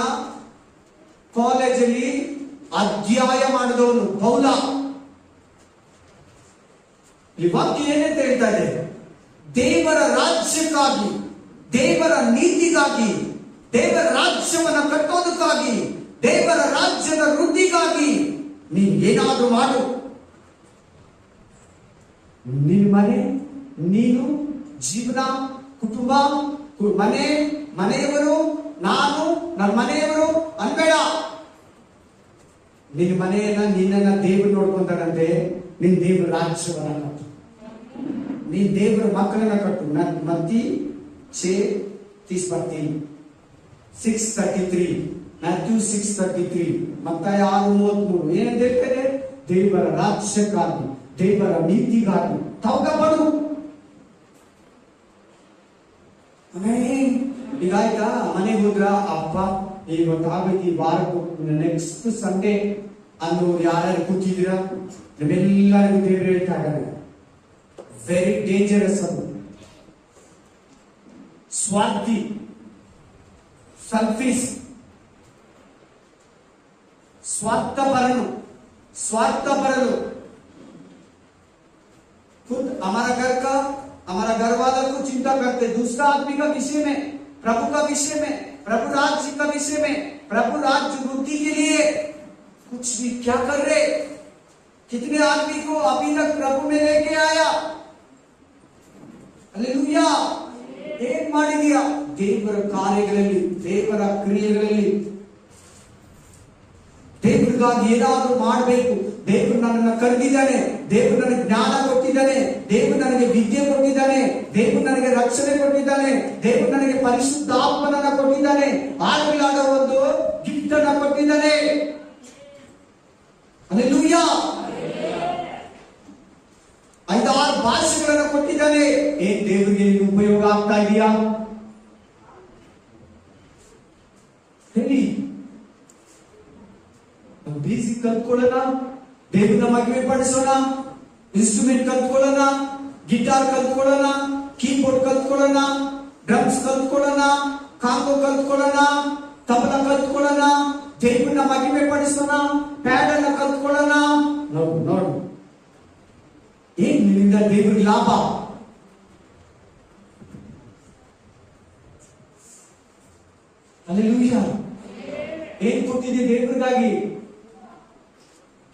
ಕಾಲೇಜಲ್ಲಿ ಅಧ್ಯಾಯ ಮಾಡಿದವನು ಪೌಲ। ಈ ವಾಕ್ಯ ಏನಂತ ಹೇಳ್ತಾ ಇದೆ? ದೇವರ ರಾಜ್ಯಕ್ಕಾಗಿ, ದೇವರ ನೀತಿಗಾಗಿ, ದೇವರ ರಾಜ್ಯವನ್ನ ಕಟ್ಟೋದಕ್ಕಾಗಿ, ದೇವರ ರಾಜ್ಯದ ವೃದ್ಧಿಗಾಗಿ ನೀನು ಏನಾದ್ರೂ ಮಾಡು। ನಿನ್ನ ಮನೆ, ನೀನು, ಜೀವನ, ಕುಟುಂಬ, ಮನೆ, ಮನೆಯವರು, ನಾನು, ನನ್ನ ಮನೆಯವರು ಅನ್ಬೇಡ। ನಿನ್ನ ಮನೆಯನ್ನ, ನಿನ್ನನ್ನ ದೇವರು ನೋಡ್ಕೊಂತಾನಂತೆ। ನಿನ್ ದೇವರ ರಾಜ್ಯವನ್ನ ಕಟ್ಟು, ನೀನ್ ದೇವರ ಮಕ್ಕಳನ್ನ ಕಟ್ಟು। ಮತ್ತಿ 6:33 ಮ್ಯಾಥ್ಯೂ 6:33 ಮತ್ತಾಯ 6:33 ಏನಂತ ಹೇಳ್ತಾರೆ? ದೇವರ ರಾಜ್ಯಕ್ಕಾಗಿ, ದೇವರ ನೀತಿಗಾಗಿ ತವಕ ಪಡು। ಈಗ ಆಯ್ತಾ, ಮನೆಗೆ ಹೋದ್ರ ಅಪ್ಪ ಇವತ್ತು ಆಗೈತಿ, ವಾರಕ್ಕೆ ನೆಕ್ಸ್ಟ್ ಸಂಡೇ ಅನ್ನೋರು ಯಾರ್ಯಾರು ಕೂತಿದ್ದೀರಾ? ನಿಮ್ಮೆಲ್ಲರಿಗೂ ದೇವರು ಹೇಳ್ತಾ ಇದ್ದಾರೆ, ವೆರಿ ಡೇಂಜರಸ್ ಅದು। ಸ್ವಾರ್ಥಿ, ಸೆಲ್ಫಿಶ್, स्वार्थपरनु खुद हमारा घर का, हमारा घर वालों को चिंता करते, दूसरा आदमी का विषय में, प्रभु का विषय में, प्रभु राज्य का विषय में, प्रभु राज्य वृद्धि के लिए कुछ भी क्या कर रहे? कितने आदमी को अभी तक प्रभु में लेके आया? हालेलुया। ಏನ್ ಮಾಡಿದೀಯಾ? ದೇವರ ಕಾರ್ಯಗಳಲ್ಲಿ, ದೇವರ ಕ್ರಿಯೆಗಳಲ್ಲಿ ದೇವರಿಗಾಗಿ ಏನಾದರೂ ಮಾಡಬೇಕು। ದೇವರು ನನ್ನನ್ನು ಕರೆದಿದ್ದಾನೆ, ದೇವರು ನನಗೆ ಜ್ಞಾನ ಕೊಟ್ಟಿದ್ದಾನೆ, ದೇವರು ನನಗೆ ವಿದ್ಯೆ ಕೊಟ್ಟಿದ್ದಾನೆ, ದೇವರು ನನಗೆ ರಕ್ಷಣೆ ಕೊಟ್ಟಿದ್ದಾನೆ, ದೇವರು ನನಗೆ ಪರಿಶುದ್ಧಾತ್ಮನನ್ನ ಕೊಟ್ಟಿದ್ದಾನೆ, ಆಗಲಾದ ಒಂದು ಗಿಫ್ಟ್ ಅನ್ನ ಕೊಟ್ಟಿದ್ದಾನೆ। ಹಾಲೆಲೂಯಾ। 5-6 ಭಾಷೆಗಳನ್ನು ಕೊಟ್ಟಿದ್ದಾನೆ। ಏನ್ ದೇವರಿಗೆ ಉಪಯೋಗ ಆಗ್ತಾ ಇದೆಯಾ ಹೇಳಿ? ಬೇಸಿಕ್ ಕಲ್ತ್ಕೊಳ್ಳೋಣ, ದೇವರನ್ನ ಮಹಿಮೆ ಪಡಿಸೋಣ, ಇನ್ಸ್ಟ್ರೂಮೆಂಟ್ ಕಲ್ತ್ಕೊಳ್ಳೋಣ, ಗಿಟಾರ್ ಕಲ್ತ್ಕೊಳ್ಳೋಣ, ಕೀಬೋರ್ಡ್ ಕಲ್ತ್ಕೊಳ್ಳೋಣ, ಡ್ರಮ್ಸ್ ಕಲ್ತ್ಕೊಳ್ಳೋಣ, ಕಾಂಗೋ ಕಲ್ತ್ಕೊಳ್ಳೋಣ, ತಬಲ ಕಲ್ತ್ಕೊಳ್ಳೋಣ, ದೇವರನ್ನ ಮಹಿಮೆ ಪಡಿಸೋಣ, ಪ್ಯಾಡ್ ಅನ್ನ ಕಲ್ತ್ಕೊಳ್ಳೋಣ। ನೋಡು ಏನ್ ನಿನ್ನಿಂದ ದೇವರಿಗೆ ಲಾಭ? ಹಾಲೆಲೂಯಾ। ಏನ್ ಕೊಟ್ಟಿದೆ ದೇವರಿಗಾಗಿ?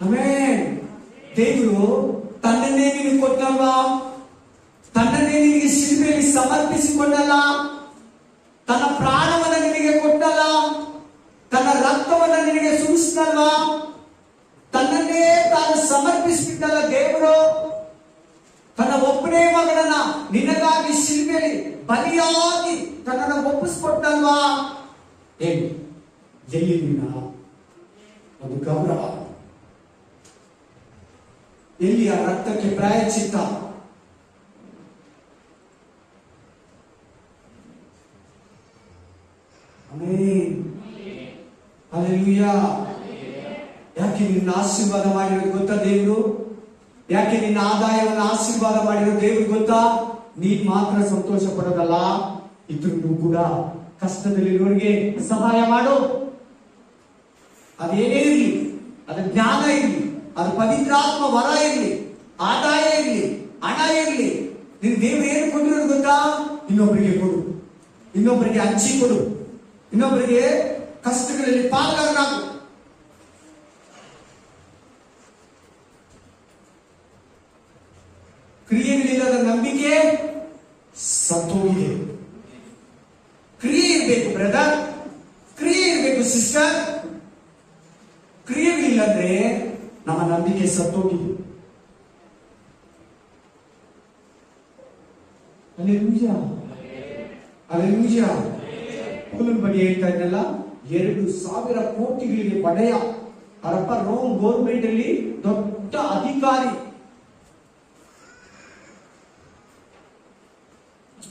ಆಮೆನ್। ದೇವರು ತನ್ನನ್ನೇ ನಿನಗೆ ಕೊಟ್ಟಲ್ವಾ? ತನ್ನನ್ನೇ ನಿನಗೆ ಶಿಲುಬೆಯಲ್ಲಿ ಸಮರ್ಪಿಸಿಕೊಂಡಲ್ಲ, ತನ್ನ ಪ್ರಾಣವನ್ನ ನಿನಗೆ ಕೊಟ್ಟಲ್ಲ, ತನ್ನ ರಕ್ತವನ್ನ ನಿನಗೆ ಸುರಿಸಿದಲ್ವಾ? ತನ್ನನ್ನೇ ತಾನು ಸಮರ್ಪಿಸಿಬಿಟ್ಟಲ್ಲ ದೇವರು, ತನ್ನ ಒಬ್ಬ ಒಬ್ಬನೇ ಮಗನನ್ನ ನಿನಗಾಗಿ ಶಿಲ್ಬೆಯಲ್ಲಿ ಬಲಿಯಾಗಿ ತನ್ನನ್ನು ಒಪ್ಪಿಸ್ಕೊಟ್ಟಲ್ವಾ? ಏನು ಎಲ್ಲಿನ ಒಂದು ಗೌರವ, ಎಲ್ಲಿಯ ರಕ್ತಕ್ಕೆ ಪ್ರಾಯಶ್ಚಿತ್ತ? Amen, hallelujah. ಯಾಕೆ ನಿನ್ನ ಆಶೀರ್ವಾದ ಮಾಡಿರೋದು ಗೊತ್ತಾ ದೇವರು? ಯಾಕೆ ನಿನ್ನ ಆದಾಯವನ್ನು ಆಶೀರ್ವಾದ ಮಾಡಿರೋ ದೇವರು ಗೊತ್ತಾ? ನೀನ್ ಮಾತ್ರ ಸಂತೋಷ ಪಡೋದಲ್ಲ, ಇದ್ರೂ ಕೂಡ ಕಷ್ಟದಲ್ಲಿರೋರಿಗೆ ಸಹಾಯ ಮಾಡು. ಅದೇನೇ ಇರಲಿ, ಅದು ಜ್ಞಾನ ಇರಲಿ, ಅದು ಪವಿತ್ರಾತ್ಮ ವರ ಇರಲಿ, ಆದಾಯ ಇರಲಿ, ಹಣ ಇರಲಿ, ನಿನ್ ದೇವರು ಏನು ಕೊಟ್ಟಿರೋದು ಗೊತ್ತಾ? ಇನ್ನೊಬ್ಬರಿಗೆ ಕೊಡು, ಇನ್ನೊಬ್ಬರಿಗೆ ಹಂಚಿ ಕೊಡು, ಇನ್ನೊಬ್ಬರಿಗೆ ಕಷ್ಟಗಳಲ್ಲಿ ಪಾಲ್ಗಾರನಾಗು. ಕ್ರಿಯೆಗಳಿಲ್ಲದ ನಂಬಿಕೆ ಸತ್ತೋಗಿದೆ. ಕ್ರಿಯೆ ಇರಬೇಕು ಬ್ರದರ್, ಕ್ರಿಯೆ ಇರಬೇಕು ಸಿಸ್ಟರ್. ಕ್ರಿಯೆಗಳಿಲ್ಲಂದ್ರೆ ನಮ್ಮ ನಂಬಿಕೆ ಸತ್ತೋಗಿದೆ. Hallelujah, hallelujah. ಪೌಲನ ಬಗ್ಗೆ ಹೇಳ್ತಾ ಇದ್ದಲ್ಲ, 2,000 ಕೋಟಿಗಳಿಗೆ ಒಡೆಯ, ಅವರಪ್ಪ ರೋಮ್ ಗೌರ್ಮೆಂಟ್ ಅಲ್ಲಿ ದೊಡ್ಡ ಅಧಿಕಾರಿ.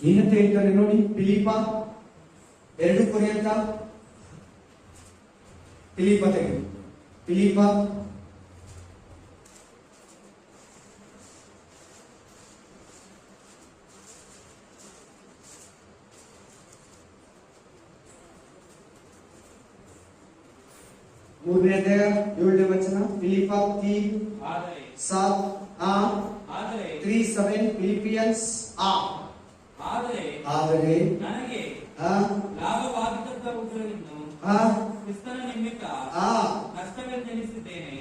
ಏನಂತ ಹೇಳ್ತಾರೆ ನೋಡಿ, ಫಿಲಿಪ 2 ಕೊರಿಂಥ, ಫಿಲಿಪ ತೆಗೆದು, ಫಿಲಿಪ 3ನೇ ಅಧ್ಯಾಯ 7ನೇ ವಚನ. Philippe 3:7 Philippians. ಆದರೆ ನನಗೆ ಲಾಭವಾಗಿದ್ದವುಗಳನ್ನು ಕ್ರಿಸ್ತನ ನಿಮಿತ್ತ ನಷ್ಟವೆಂದೆನಿಸಿದ್ದೇನೆ.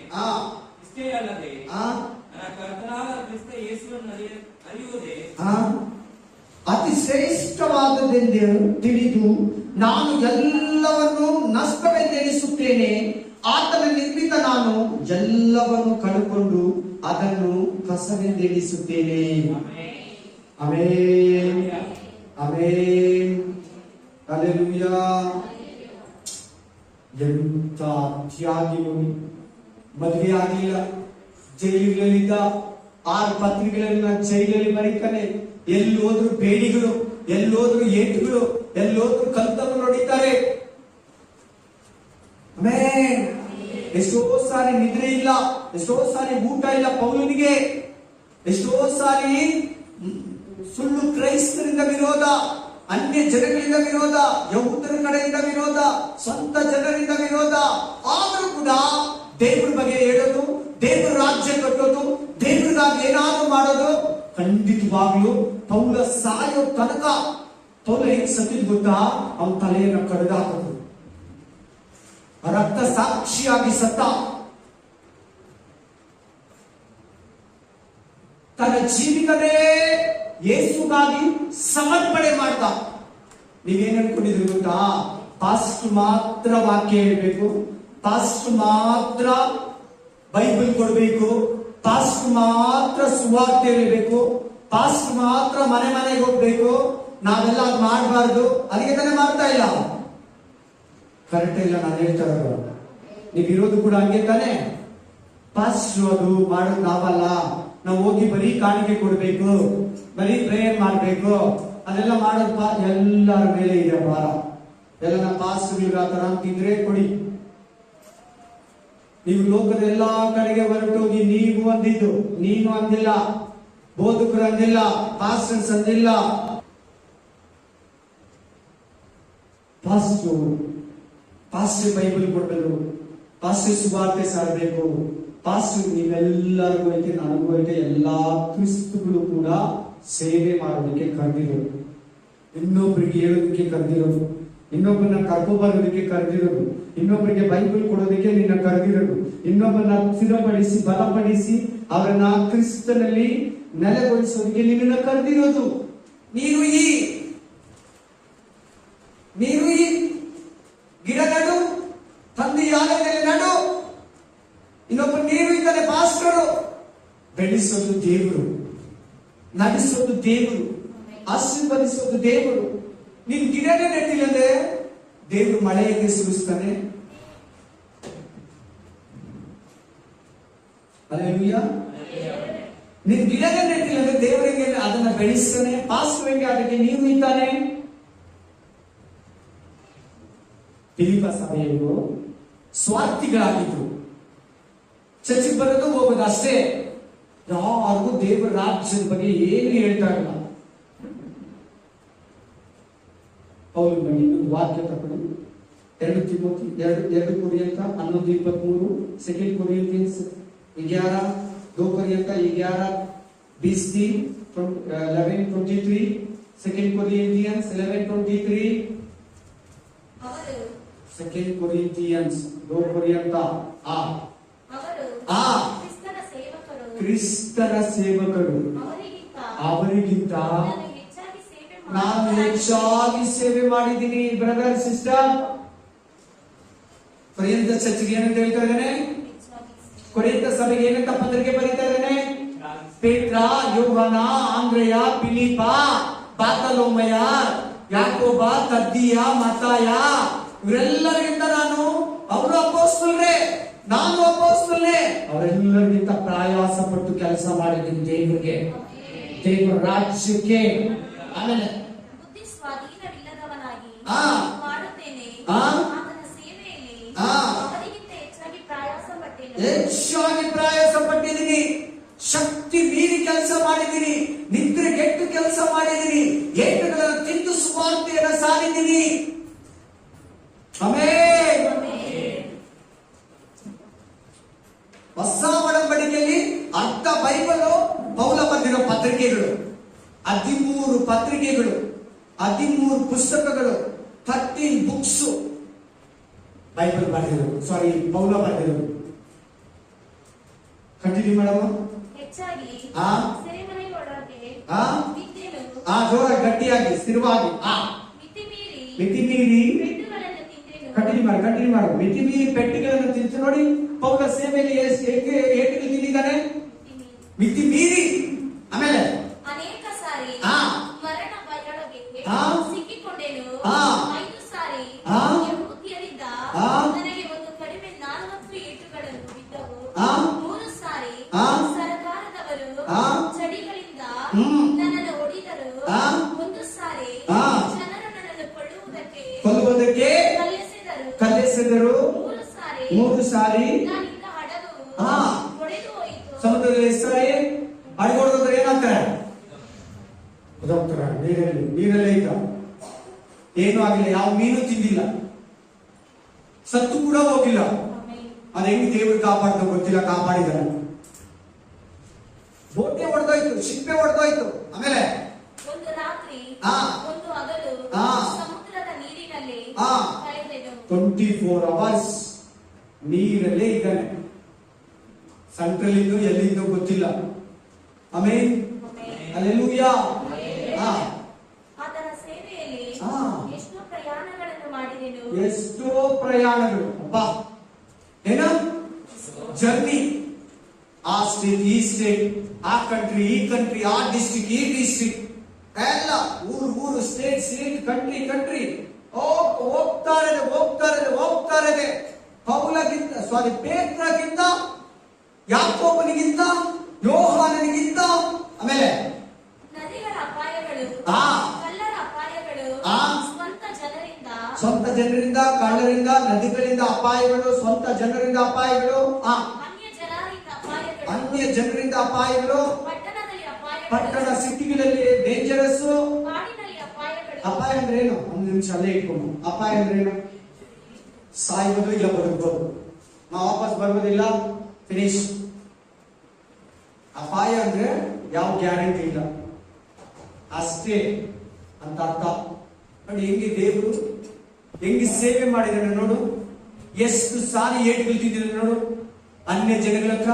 ಇಷ್ಟೇ ಅಲ್ಲದೆ ನನ್ನ ಕರ್ತನಾದ ಕ್ರಿಸ್ತ ಯೇಸುವನ್ನು ಅರಿಯುವುದೇ ಅತಿ ಶ್ರೇಷ್ಠವಾದದೆಂದು ತಿಳಿದು ನಾನು ಎಲ್ಲವನ್ನು ನಷ್ಟವೆಂದೆನಿಸುತ್ತೇನೆ. ಆತನ ನಿಮಿತ್ತ ನಾನು ಎಲ್ಲವನ್ನು ಕಳೆದುಕೊಂಡು ಅದನ್ನು ಕಸವೆಂದೆನಿಸುತ್ತೇನೆ. Amen, amen, hallelujah. ಎಂತ ತ್ಯಾಗಿ ನೋಡಿ, ಮದುವೆ ಆಗಿಲ್ಲ, ಜೈಲಿನಲ್ಲಿದ್ದ, 6 ಪತ್ರಿಕೆಗಳನ್ನ ಜೈಲಲ್ಲಿ ಬರೀತಾನೆ. ಎಲ್ಲಿ ಹೋದ್ರು ಬೇಡಿಗಳು, ಎಲ್ಲೋದ್ರು ಏಟುಗಳು, ಎಲ್ಲೋದ್ರು ಕಲ್ತನ್ನು ನೋಡಿದ್ದಾರೆ. ಆಮೆನ್. ಎಷ್ಟೋ ಸಾರಿ ನಿದ್ರೆ ಇಲ್ಲ, ಎಷ್ಟೋ ಸಾರಿ ಊಟ ಇಲ್ಲ ಪೌಲನಿಗೆ, ಎಷ್ಟೋ ಸಾರಿ ಸುಳ್ಳು ಕ್ರೈಸ್ತರಿಂದ ವಿರೋಧ, ಅನ್ಯ ಜನಗಳಿಂದ ವಿರೋಧ, ಯಹೂದರ ಕಡೆಯಿಂದ ವಿರೋಧ, ಸ್ವಂತ ಜನರಿಂದ ವಿರೋಧ. ಆದರೂ ಕೂಡ ದೇವರ ಬಗ್ಗೆ ಹೇಳೋದು, ದೇವರ ರಾಜ್ಯ ಕಟ್ಟೋದು, ದೇವರಿಗಾಗಿ ಏನಾದ್ರು ಮಾಡೋದು, ಖಂಡಿತವಾಗ್ಲೂ ಪೌಲ ಸಾಯೋ ತನಕ. ಪೌಲ ಹೆಂಗ್ ಸತ್ತಿದ್ ಗೊತ್ತಾ? ಅವನ ತಲೆಯನ್ನು ಕಡಿದಾಕೋದು, ರಕ್ತ ಸಾಕ್ಷಿಯಾಗಿ ಸತ್ತ. ತನ್ನ ಜೀವಿತನೇ ಯೇಸುಗಾಗಿ ಸಮರ್ಪಣೆ ಮಾಡ್ದ. ನೀವೇನ್ ಅನ್ಕೊಂಡಿದ್ರಿ ಗೊತ್ತಾ? ಪಾಸ್ಟ್ ಮಾತ್ರ ವಾಕ್ಯ ಹೇಳ್ಬೇಕು, ಪಾಸ್ಟ್ ಮಾತ್ರ ಬೈಬಲ್ ಕೊಡ್ಬೇಕು, ಪಾಸ್ಟ್ ಮಾತ್ರ ಸುವಾರ್ತೆ ಹೇಳ್ಬೇಕು, ಪಾಸ್ಟ್ ಮಾತ್ರ ಮನೆ ಮನೆಗೆ ಹೋಗ್ಬೇಕು, ನಾವೆಲ್ಲ ಅದು ಮಾಡಬಾರ್ದು. ಅದಕ್ಕೆ ತಾನೇ ಮಾಡ್ತಾ ಇಲ್ಲ. ಕರೆಕ್ಟ್ ಇಲ್ಲ ನಾನು ಹೇಳ್ತಾ ಇರೋದು. ನೀವಿರೋದು ಕೂಡ ಹಂಗೆ ತಾನೆ. ಪಾಸ್ಟ್ ಅದು ಮಾಡೋದು ನಾವಲ್ಲ. ನಾವು ಹೋಗಿ ಬರೀ ಕಾಣಿಕೆ ಕೊಡ್ಬೇಕು, ಬರೀ ಪ್ರೇಯರ್ ಮಾಡ್ಬೇಕು, ಅದೆಲ್ಲ ಮಾಡೋದು ಎಲ್ಲರ ಮೇಲೆ ಇದೆ ಭಾರ. ಎಲ್ಲ ನಮ್ಮ ಪಾಸ್ಟ್ಗಳಿಗೆ ಆ ತರ ಅಂತಿದ್ರೆ ಕೊಡಿ. ನೀವು ಲೋಕದ ಎಲ್ಲಾ ಕಡೆಗೆ ಹೊರಟೋಗಿ ನೀವು ಅಂದಿದ್ದು, ನೀನು ಅಂದಿಲ್ಲ, ಬೋಧಕರು ಅಂದಿಲ್ಲ, ಪಾಸ್ಟರ್ಸ್ ಅಂದಿಲ್ಲ. ಪಾಸ್ಟರ್ ಬೈಬಲ್ ಕೊಡಬೇಕು, ಪಾಸ್ಟರ್ ಸುವಾರ್ತೆ ಸಾರಬೇಕು, ಪಾಸ್ಟರ್ ನೀವೆಲ್ಲರಿಗೂ ಐತೆ, ನನಗೂ ಐತೆ, ಎಲ್ಲಾ ಕ್ರಿಸ್ತುಗಳು ಕೂಡ ಸೇವೆ ಮಾಡೋದಕ್ಕೆ ಕರೆದಿರೋದು, ಇನ್ನೊಬ್ಬರಿಗೆ ಹೇಳೋದಕ್ಕೆ ಕರೆದಿರೋದು, ಇನ್ನೊಬ್ಬರನ್ನ ಕರ್ಕೊಂಡ್ಬರೋದಕ್ಕೆ ಕರೆದಿರೋದು, ಇನ್ನೊಬ್ಬರಿಗೆ ಬೈಬಲ್ ಕೊಡೋದಕ್ಕೆ ನಿನ್ನ ಕರೆದಿರೋದು, ಇನ್ನೊಬ್ಬರನ್ನ ಸ್ಥಿರಪಡಿಸಿ ಬಲಪಡಿಸಿ ಅವರನ್ನ ಕ್ರಿಸ್ತನಲ್ಲಿ ನೆಲೆಗೊಳಿಸೋದಕ್ಕೆ ನಿನ್ನ ಕರೆದಿರೋದು. ನೀನು ಈ ಗಿಡ ನಡು, ತಂದೆ ಯಾಲದಲ್ಲಿ ನಡು, ಇನ್ನೊಬ್ಬ ನೀರು ಇದ್ದಾರೆ ಪಾಸ್ಟರು. ಬೆಳೆಸೋದು ದೇವರು, ನಡೆಸೋದು ದೇವರು, ಆಶೀರ್ವದಿಸೋದು ದೇವರು. ನೀನ್ ಗಿಡನೇ ನೆಟ್ಟಿಲ್ಲ ಅಂದ್ರೆ ದೇವರು ಮಳೆಗೆ ಸುರಿಸ್ತಾನೆ. ಹಲ್ಲೆಲೂಯಾ. ನೀನ್ ಗಿಡನೇ ನೆಟ್ಟಿಲ್ಲ ಅಂದ್ರೆ ದೇವರಿಗೆ ಅದನ್ನ ಬೆಳೆಸ್ತಾನೆ. ಪಾಸ್ಟರ್ಗೆ ಅದಕ್ಕೆ ನೀರು ಇದ್ದಾನೆ. ಫಿಲಿಪ್ಪ ಸಭೆಯವರು ಸ್ವಾರ್ಥಿಗಳಾಗಿದ್ರು. ಚರ್ಚಿಗೆ ಬರೋದು ಹೋಗೋದು ಅಷ್ಟೇ. ಯಾರಿಗೂ ದೇವರ ರಾಜ್ಯದ ಬಗ್ಗೆ ಏನು ಹೇಳ್ತಾ ಇಲ್ಲ. ಪೌಲನ ಬಗ್ಗೆ ಇನ್ನೊಂದು ವಾಕ್ಯ ತಗೊಂಡು 2 ತಿಮೋಥಿ 2 ಕೊರಿಂಥ 11:23, 2 ಕೊರಿಂಥಿಯನ್ಸ್ 11, 2 ಕೊರಿಂಥ 11, 20, 11:23, 2 ಕೊರಿಂಥಿಯನ್ಸ್ 11:23, 2 ಕೊರಿಂಥಿಯನ್ಸ್ 2 ಕೊರಿಂಥ ಕ್ರಿಸ್ತನ ಸೇವಕರು ಅವರಿಗಿಂತ ನಾನು ಹೆಚ್ಚಾಗಿ ಸೇವೆ ಮಾಡಿದ್ದೀನಿ. ಬ್ರದರ್ ಸಿಸ್ಟರ್, ಕೊರಿಂಥ ಚರ್ಚಿಗೆ ಏನಂತ ಹೇಳ್ತಾ ಇದ್ದಾನೆ? ಕೊರಿಂಥ ಸಭೆಗೆ ಏನಂತ ಪತ್ರಿಕೆ ಬರೀತಾ ಇದ್ದಾನೆ? ಪೇತ್ರ, ಯೋಹಾನ, ಆಂದ್ರೆಯ, ಫಿಲಿಪ್ಪ, ಬಾರ್ತಲೋಮಯ, ಯಾಕೋಬ, ತದ್ದೀಯ, ಮತ್ತಾಯ, ಇವರೆಲ್ಲರಿಗಿಂತ ಅವರು ಅಪೊಸ್ತಲರೇ, ನಾನು ಅಪೊಸ್ತಲನೇ. ಅವರೆಲ್ಲರಿಗಿಂತ ಪ್ರಯಾಸ ಪಟ್ಟು ಕೆಲಸ ಮಾಡಿದ್ದೀನಿ ದೇವರಿಗೆ, ದೇವರ ರಾಜ್ಯಕ್ಕೆ. ಆಮೇಲೆ ಬುದ್ಧಿ ಸ್ವಾಧೀನವಿಲ್ಲದವನಾಗಿ ಮಾಡುತ್ತೇನೆ, ಆತನ ಸೇವೆಯಲ್ಲಿ ಅವರಿಗಿಂತ ಹೆಚ್ಚಾಗಿ ಪ್ರಯಾಸ ಪಟ್ಟಿದ್ದೀನಿ. ಶಕ್ತಿ ಮೀರಿ ಕೆಲಸ ಮಾಡಿದ್ದೀನಿ. ನಿದ್ರೆಗೆಟ್ಟು ಕೆಲಸ ಮಾಡಿದ್ದೀನಿ. ಏಟುಗಳನ್ನು ತಿಂದು ಸುವಾರ್ತೆಯನ್ನು ಸಾರಿದ್ದೀನಿ. ಆಮೆನ್. ಹೊಸ ಒಡಂಬಡಿಕೆಯಲ್ಲಿ ಅರ್ಧ ಬೈಬಲ್ ಪೌಲ ಬರೆದಿರೋ ಪತ್ರಿಕೆಗಳು, 13 ಪತ್ರಿಕೆಗಳು, 13 ಪುಸ್ತಕಗಳು, 13 ಬುಕ್ಸ್ ಬೈಬಲ್ ಬರೆದಿರೋದು. ಸಾರಿ, ಪೌಲ ಬರೆದಿರೋದು. ಕಂಟಿನ್ಯೂ ಮಾಡಮ್ಮ. ಹೆಚ್ಚಾಗಿ ಸೆರೆಮನೆಯೊಳಗೆ ಬಿದ್ದೆನು, ಜೋರಾಗಿ ಗಟ್ಟಿಯಾಗಿ ಸ್ಥಿರವಾಗಿ ಮಿತಿ ಮೀರಿ ಪೆಟ್ಟುಗಳನ್ನು ತಿಂದೆನು. ಕಂಟಿನ್ಯೂ ಮಾಡು. ಮಿತಿ ಮೀರಿ ಪೆಟ್ಟುಗಳನ್ನು ತಿಂತು. ನೋಡಿ, ಪೌಲ ಸೇವೆಯಲ್ಲಿ ಏಟಿಗೆ ತಿಂದಿದ್ದಾನೆ? ಮಿತಿ ಮೀರಿ. ಆಮೇಲೆ ಅನೇಕ ಸಾರಿ ಮರಣ ಭಯದೊಳಗೆ ಸಿಕ್ಕಿಕೊಂಡೆನು. 5 ಸಾರಿ ಯಹೂದ್ಯರಿಂದ ನನಗೆ ಒಂದು ಕಡಿಮೆ 40 ಏಟುಗಳನ್ನು ಬಿದ್ದವು. 3 ಸಾರಿ ಸರಕಾರದವರು ಚಡಿಗಳಿಂದ ನನ್ನನ್ನು ಹೊಡೆದರು. 1 ಸಾರಿ ಜನರು ನನ್ನನ್ನು ಕೊಲ್ಲುವುದಕ್ಕೆ ಕಲ್ಲೆಸೆದರು. 3 ಸಾರಿ ನಾನಿದ್ದ ಹಡಗು ಒಡೆದು ಹೋಯಿತು. ಸಮುದ್ರದಲ್ಲಿ ಎಷ್ಟು ಸಾರಿ ಅಡ್ಗೊಡ್ದ್ರೆ ಏನಾಗ್ತಾರೆ? ನೀರಲ್ಲೇ ಇದ್ದ. ಏನು ಆಗಿಲ್ಲ, ಯಾವ ಮೀನು ತಿಂದಿಲ್ಲ, ಸತ್ತು ಕೂಡ ಹೋಗಿಲ್ಲ. ಅದ ಹೆಂಗ್ ದೇವರು ಕಾಪಾಡ್ತಾ ಗೊತ್ತಿಲ್ಲ, ಕಾಪಾಡಿದಾರೆ. ಬೋಟೆ ಹೊಡೆದೋಯ್ತು, ಶಿಪ್ಪೆ ಹೊಡೆದೋಯ್ತು. ಆಮೇಲೆ ಒಂದು ರಾತ್ರಿ ಒಂದು ಹಗಲು ಸಮುದ್ರದ ನೀರಿನಲ್ಲಿ ಕಳೆದೆನು. 24 hours ನೀರಲ್ಲೇ ಇದ್ದಾನೆ. ಸೆಂಟ್ರಲ್ ಎಲ್ಲಿಂದ ಗೊತ್ತಿಲ್ಲ. ಆಮೇನ್, ಹಲ್ಲೆಲೂಯಾ. ಆತನ ಸೇವೆಯಲ್ಲಿ ಎಷ್ಟೋ ಪ್ರಯಾಣಗಳನ್ನು ಮಾಡಿದೆನು. ಎಷ್ಟೋ ಪ್ರಯಾಣಗಳು. ಅಪ್ಪ, ಏನ ಜರ್ನಿ. ಆ ಸ್ಟೇಟ್, ಈ ಸ್ಟೇಟ್, ಆ ಕಂಟ್ರಿ, ಈ ಕಂಟ್ರಿ, ಆ ಡಿಸ್ಟ್ರಿಕ್ಟ್, ಈ ಡಿಸ್ಟ್ರಿಕ್ಟ್, ಎಲ್ಲ ಊರು, ಸ್ಟೇಟ್, ಕಂಟ್ರಿ ಹೋಗ್ತಾರೆ. ಪೌಲಗಿಂತ, ಸಾರಿ, ಪೇತ್ರಗಿಂತ, ಯಾಕೋಬನಿಗಿಂತ, ಯೋಹಾನನಿಗಿಂತ, ಆಮೇಲೆ ನದಿಗಳ ಅಪಾಯಗಳು, ಕಳ್ಳರ ಅಪಾಯಗಳು, ಸ್ವಂತ ಜನರಿಂದ, ಕಳ್ಳರಿಂದ, ನದಿಗಳಿಂದ ಅಪಾಯಗಳು, ಸ್ವಂತ ಜನರಿಂದ ಅಪಾಯಗಳು, ಅನ್ಯ ಜನರಿಂದ ಅಪಾಯಗಳು, ಪಟ್ಟಣ ಸಿಟಿಗಳಲ್ಲಿ ಡೇಂಜರಸ್. ಅಪಾಯ ಅಂದ್ರೆ ಏನು? 1 ನಿಮಿಷ ಅಲ್ಲೇ ಇಟ್ಕೊಂಡು. ಅಪಾಯ ಅಂದ್ರೆ ಏನು? ಸಾಯ್ಬೋದು, ಇಲ್ಲ ಬದುಕ್ಬೋದು, ನಾವು ವಾಪಸ್ ಬರ್ಬೋದಿಲ್ಲ, ಫಿನಿಶ್. ಅಪಾಯ ಅಂದ್ರೆ ಯಾವ ಗ್ಯಾರಂಟಿ ಇಲ್ಲ, ಅಷ್ಟೇ ಅಂತ ಅರ್ಥ. ನೋಡಿ ಹೆಂಗೆ ದೇವರು ಹೆಂಗೆ ಸೇವೆ ಮಾಡಿದಾನೆ ನೋಡು. ಎಷ್ಟು ಸಾರಿ ಏಟುಗಳು ತಿಂದಿದ್ದಾನೆ ನೋಡು. ಅನ್ಯ ಜನಗಳ ಹತ್ರ,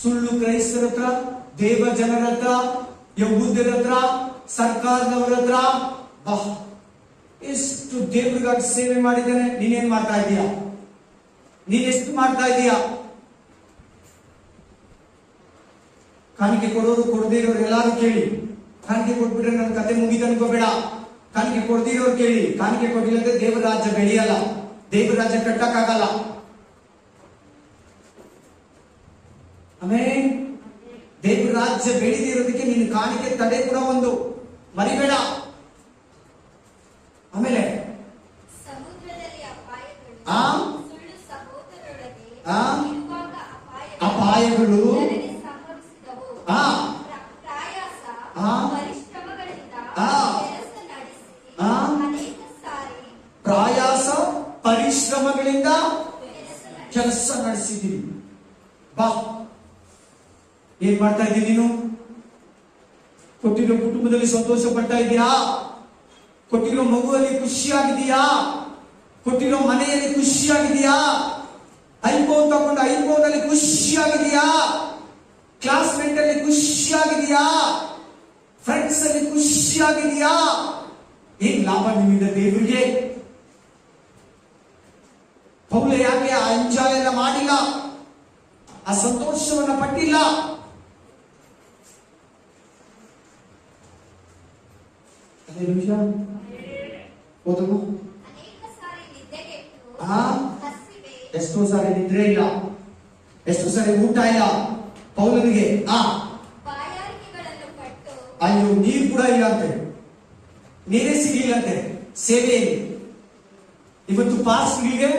ಸುಳ್ಳು ಕ್ರೈಸ್ತರ ಹತ್ರ, ದೇವ ಜನರ ಹತ್ರ, ಯಹೂದ್ಯರ ಹತ್ರ, ಸರ್ಕಾರದವರ ಹತ್ರ. ಎಷ್ಟು ದೇವರಿಗಾಗಿ ಸೇವೆ ಮಾಡಿದ್ದಾನೆ. ನೀನೇನ್ ಮಾಡ್ತಾ ಇದೀಯಾ? ನೀನೆಷ್ಟು ಮಾಡ್ತಾ ಇದೀಯಾ? ಕಾಣಿಕೆ ಕೊಡೋರು, ಕೊಡದೇ ಇರೋರು ಎಲ್ಲಾರು ಕೇಳಿ. ಕಾಣಿಕೆ ಕೊಟ್ಬಿಟ್ರೆ ನನ್ನ ಕತೆ ಮುಗಿದ ಅನ್ಕೋಬೇಡ. ಕಾಣಿಕೆ ಕೊಡ್ದಿರೋರು ಕೇಳಿ, ಕಾಣಿಕೆ ಕೊಟ್ಟಿಲ್ಲ ಅಂದ್ರೆ ದೇವರ ರಾಜ್ಯ ಬೆಳೆಯಲ್ಲ, ದೇವರ ರಾಜ್ಯ ಕಟ್ಟಕ್ಕಾಗಲ್ಲ. ಆಮೇಲೆ ದೇವರ ರಾಜ್ಯ ಬೆಳೆದಿರೋದಕ್ಕೆ ನಿನ್ನ ಕಾಣಿಕೆ ತಡೆ ಕೂಡ ಒಂದು ಮರಿಬೇಡ. ಆಮೇಲೆ ಆ ಅಪಾಯಗಳು ಪ್ರಯಾಸ ಪರಿಶ್ರಮಗಳಿಂದ ಕೆಲಸ ನಡೆಸಿದ್ದೀವಿ. ಬಾ, ಏನ್ ಮಾಡ್ತಾ ಇದ್ದೀನಿ ನೀನು? ಕೊಟ್ಟಿರೋ ಕುಟುಂಬದಲ್ಲಿ ಸಂತೋಷ ಪಡ್ತಾ ಇದೀಯಾ? ಕೊಟ್ಟಿರೋ ಮಗುವಲ್ಲಿ ಖುಷಿಯಾಗಿದೆಯಾ? ಕೊಟ್ಟಿರೋ ಮನೆಯಲ್ಲಿ ಖುಷಿಯಾಗಿದೆಯಾ? ಐಫೋನ್ ತಗೊಂಡು ಐಫೋನ್ ಅಲ್ಲಿ ಖುಷಿಯಾಗಿದೆಯಾ? ಕ್ಲಾಸ್ಮೇಟ್ ಅಲ್ಲಿ ಖುಷಿಯಾಗಿದೆಯಾ? ಫ್ರೆಂಡ್ಸ್ ಅಲ್ಲಿ ಖುಷಿಯಾಗಿದೆಯಾ? ಏನ್ ಲಾಭ ನಿಮ್ಮಿಂದ ದೇವರಿಗೆ? ಪೌಲ ಯಾಕೆ ಆ ಎಂಜಾಯ್ ಎಲ್ಲ ಮಾಡಿಲ್ಲ? ಆ ಸಂತೋಷವನ್ನ ಪಟ್ಟಿಲ್ಲ? ಓದನು ಎಷ್ಟೋ ಸಾರಿ ನಿದ್ರೆ ಇಲ್ಲ, ಎಷ್ಟೋ ಸಾರಿ ಊಟ ಇಲ್ಲ ಪೌಲನಿಗೆ. ಅಯ್ಯೋ, ನೀರು ಕೂಡ ಇಲ್ಲ ಅಂತೆ, ನೀರೇ ಸಿಗಲಿಲ್ಲ ಅಂತೆ ಸೇವೆಯಲ್ಲಿ. ಇವತ್ತು ಪಾಸ್ಟ್ರಿಗೆ,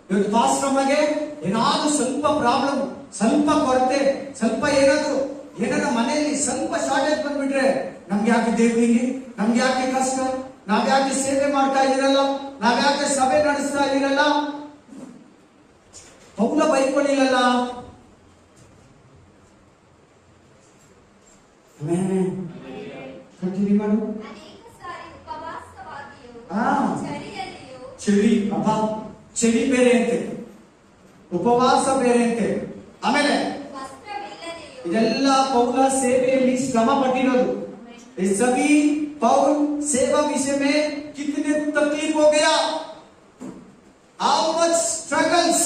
ಇವತ್ತು ಪಾಸ್ಟ್ರಮ್ಮಗೆ ಏನಾದ್ರೂ ಸ್ವಲ್ಪ ಪ್ರಾಬ್ಲಮ್, ಸ್ವಲ್ಪ ಕೊರತೆ, ಸ್ವಲ್ಪ ಏನಾದ್ರೂ ಮನೆಯಲ್ಲಿ ಸ್ವಲ್ಪ ಶಾರ್ಟೇಜ್ ಬಂದ್ಬಿಟ್ರೆ ನಮ್ಗೆ ಯಾಕೆ ದೇವರಿಗೆ, ನಮ್ಗೆ ಯಾಕೆ ಕಷ್ಟ, ನಾವ್ಯಾಕೆ ಸೇವೆ ಮಾಡ್ತಾ ಇದ್ದೀರಲ್ಲ, ನಾವ್ಯಾಕೆ ಸಭೆ ನಡೆಸ್ತಾ ಇದ್ದೀರಲ್ಲ? ಪೌಲ ಬೈಕೊಳ್ಳಿಲ್ಲಲ್ಲ. ಕಂಟಿನ್ಯೂ ಮಾಡು. ಚಳಿ, ಅಪ್ಪ ಚಳಿ ಬೇರೆ ಅಂತೆ, ಉಪವಾಸ ಬೇರೆ ಅಂತೆ. ಆಮೇಲೆ ಇದೆಲ್ಲ ಪೌಲ ಸೇವೆಯಲ್ಲಿ ಶ್ರಮ ಪಟ್ಟಿರೋದು. सभी पौल सेवा विषय में कितने तकलीफ हो गया, how much struggles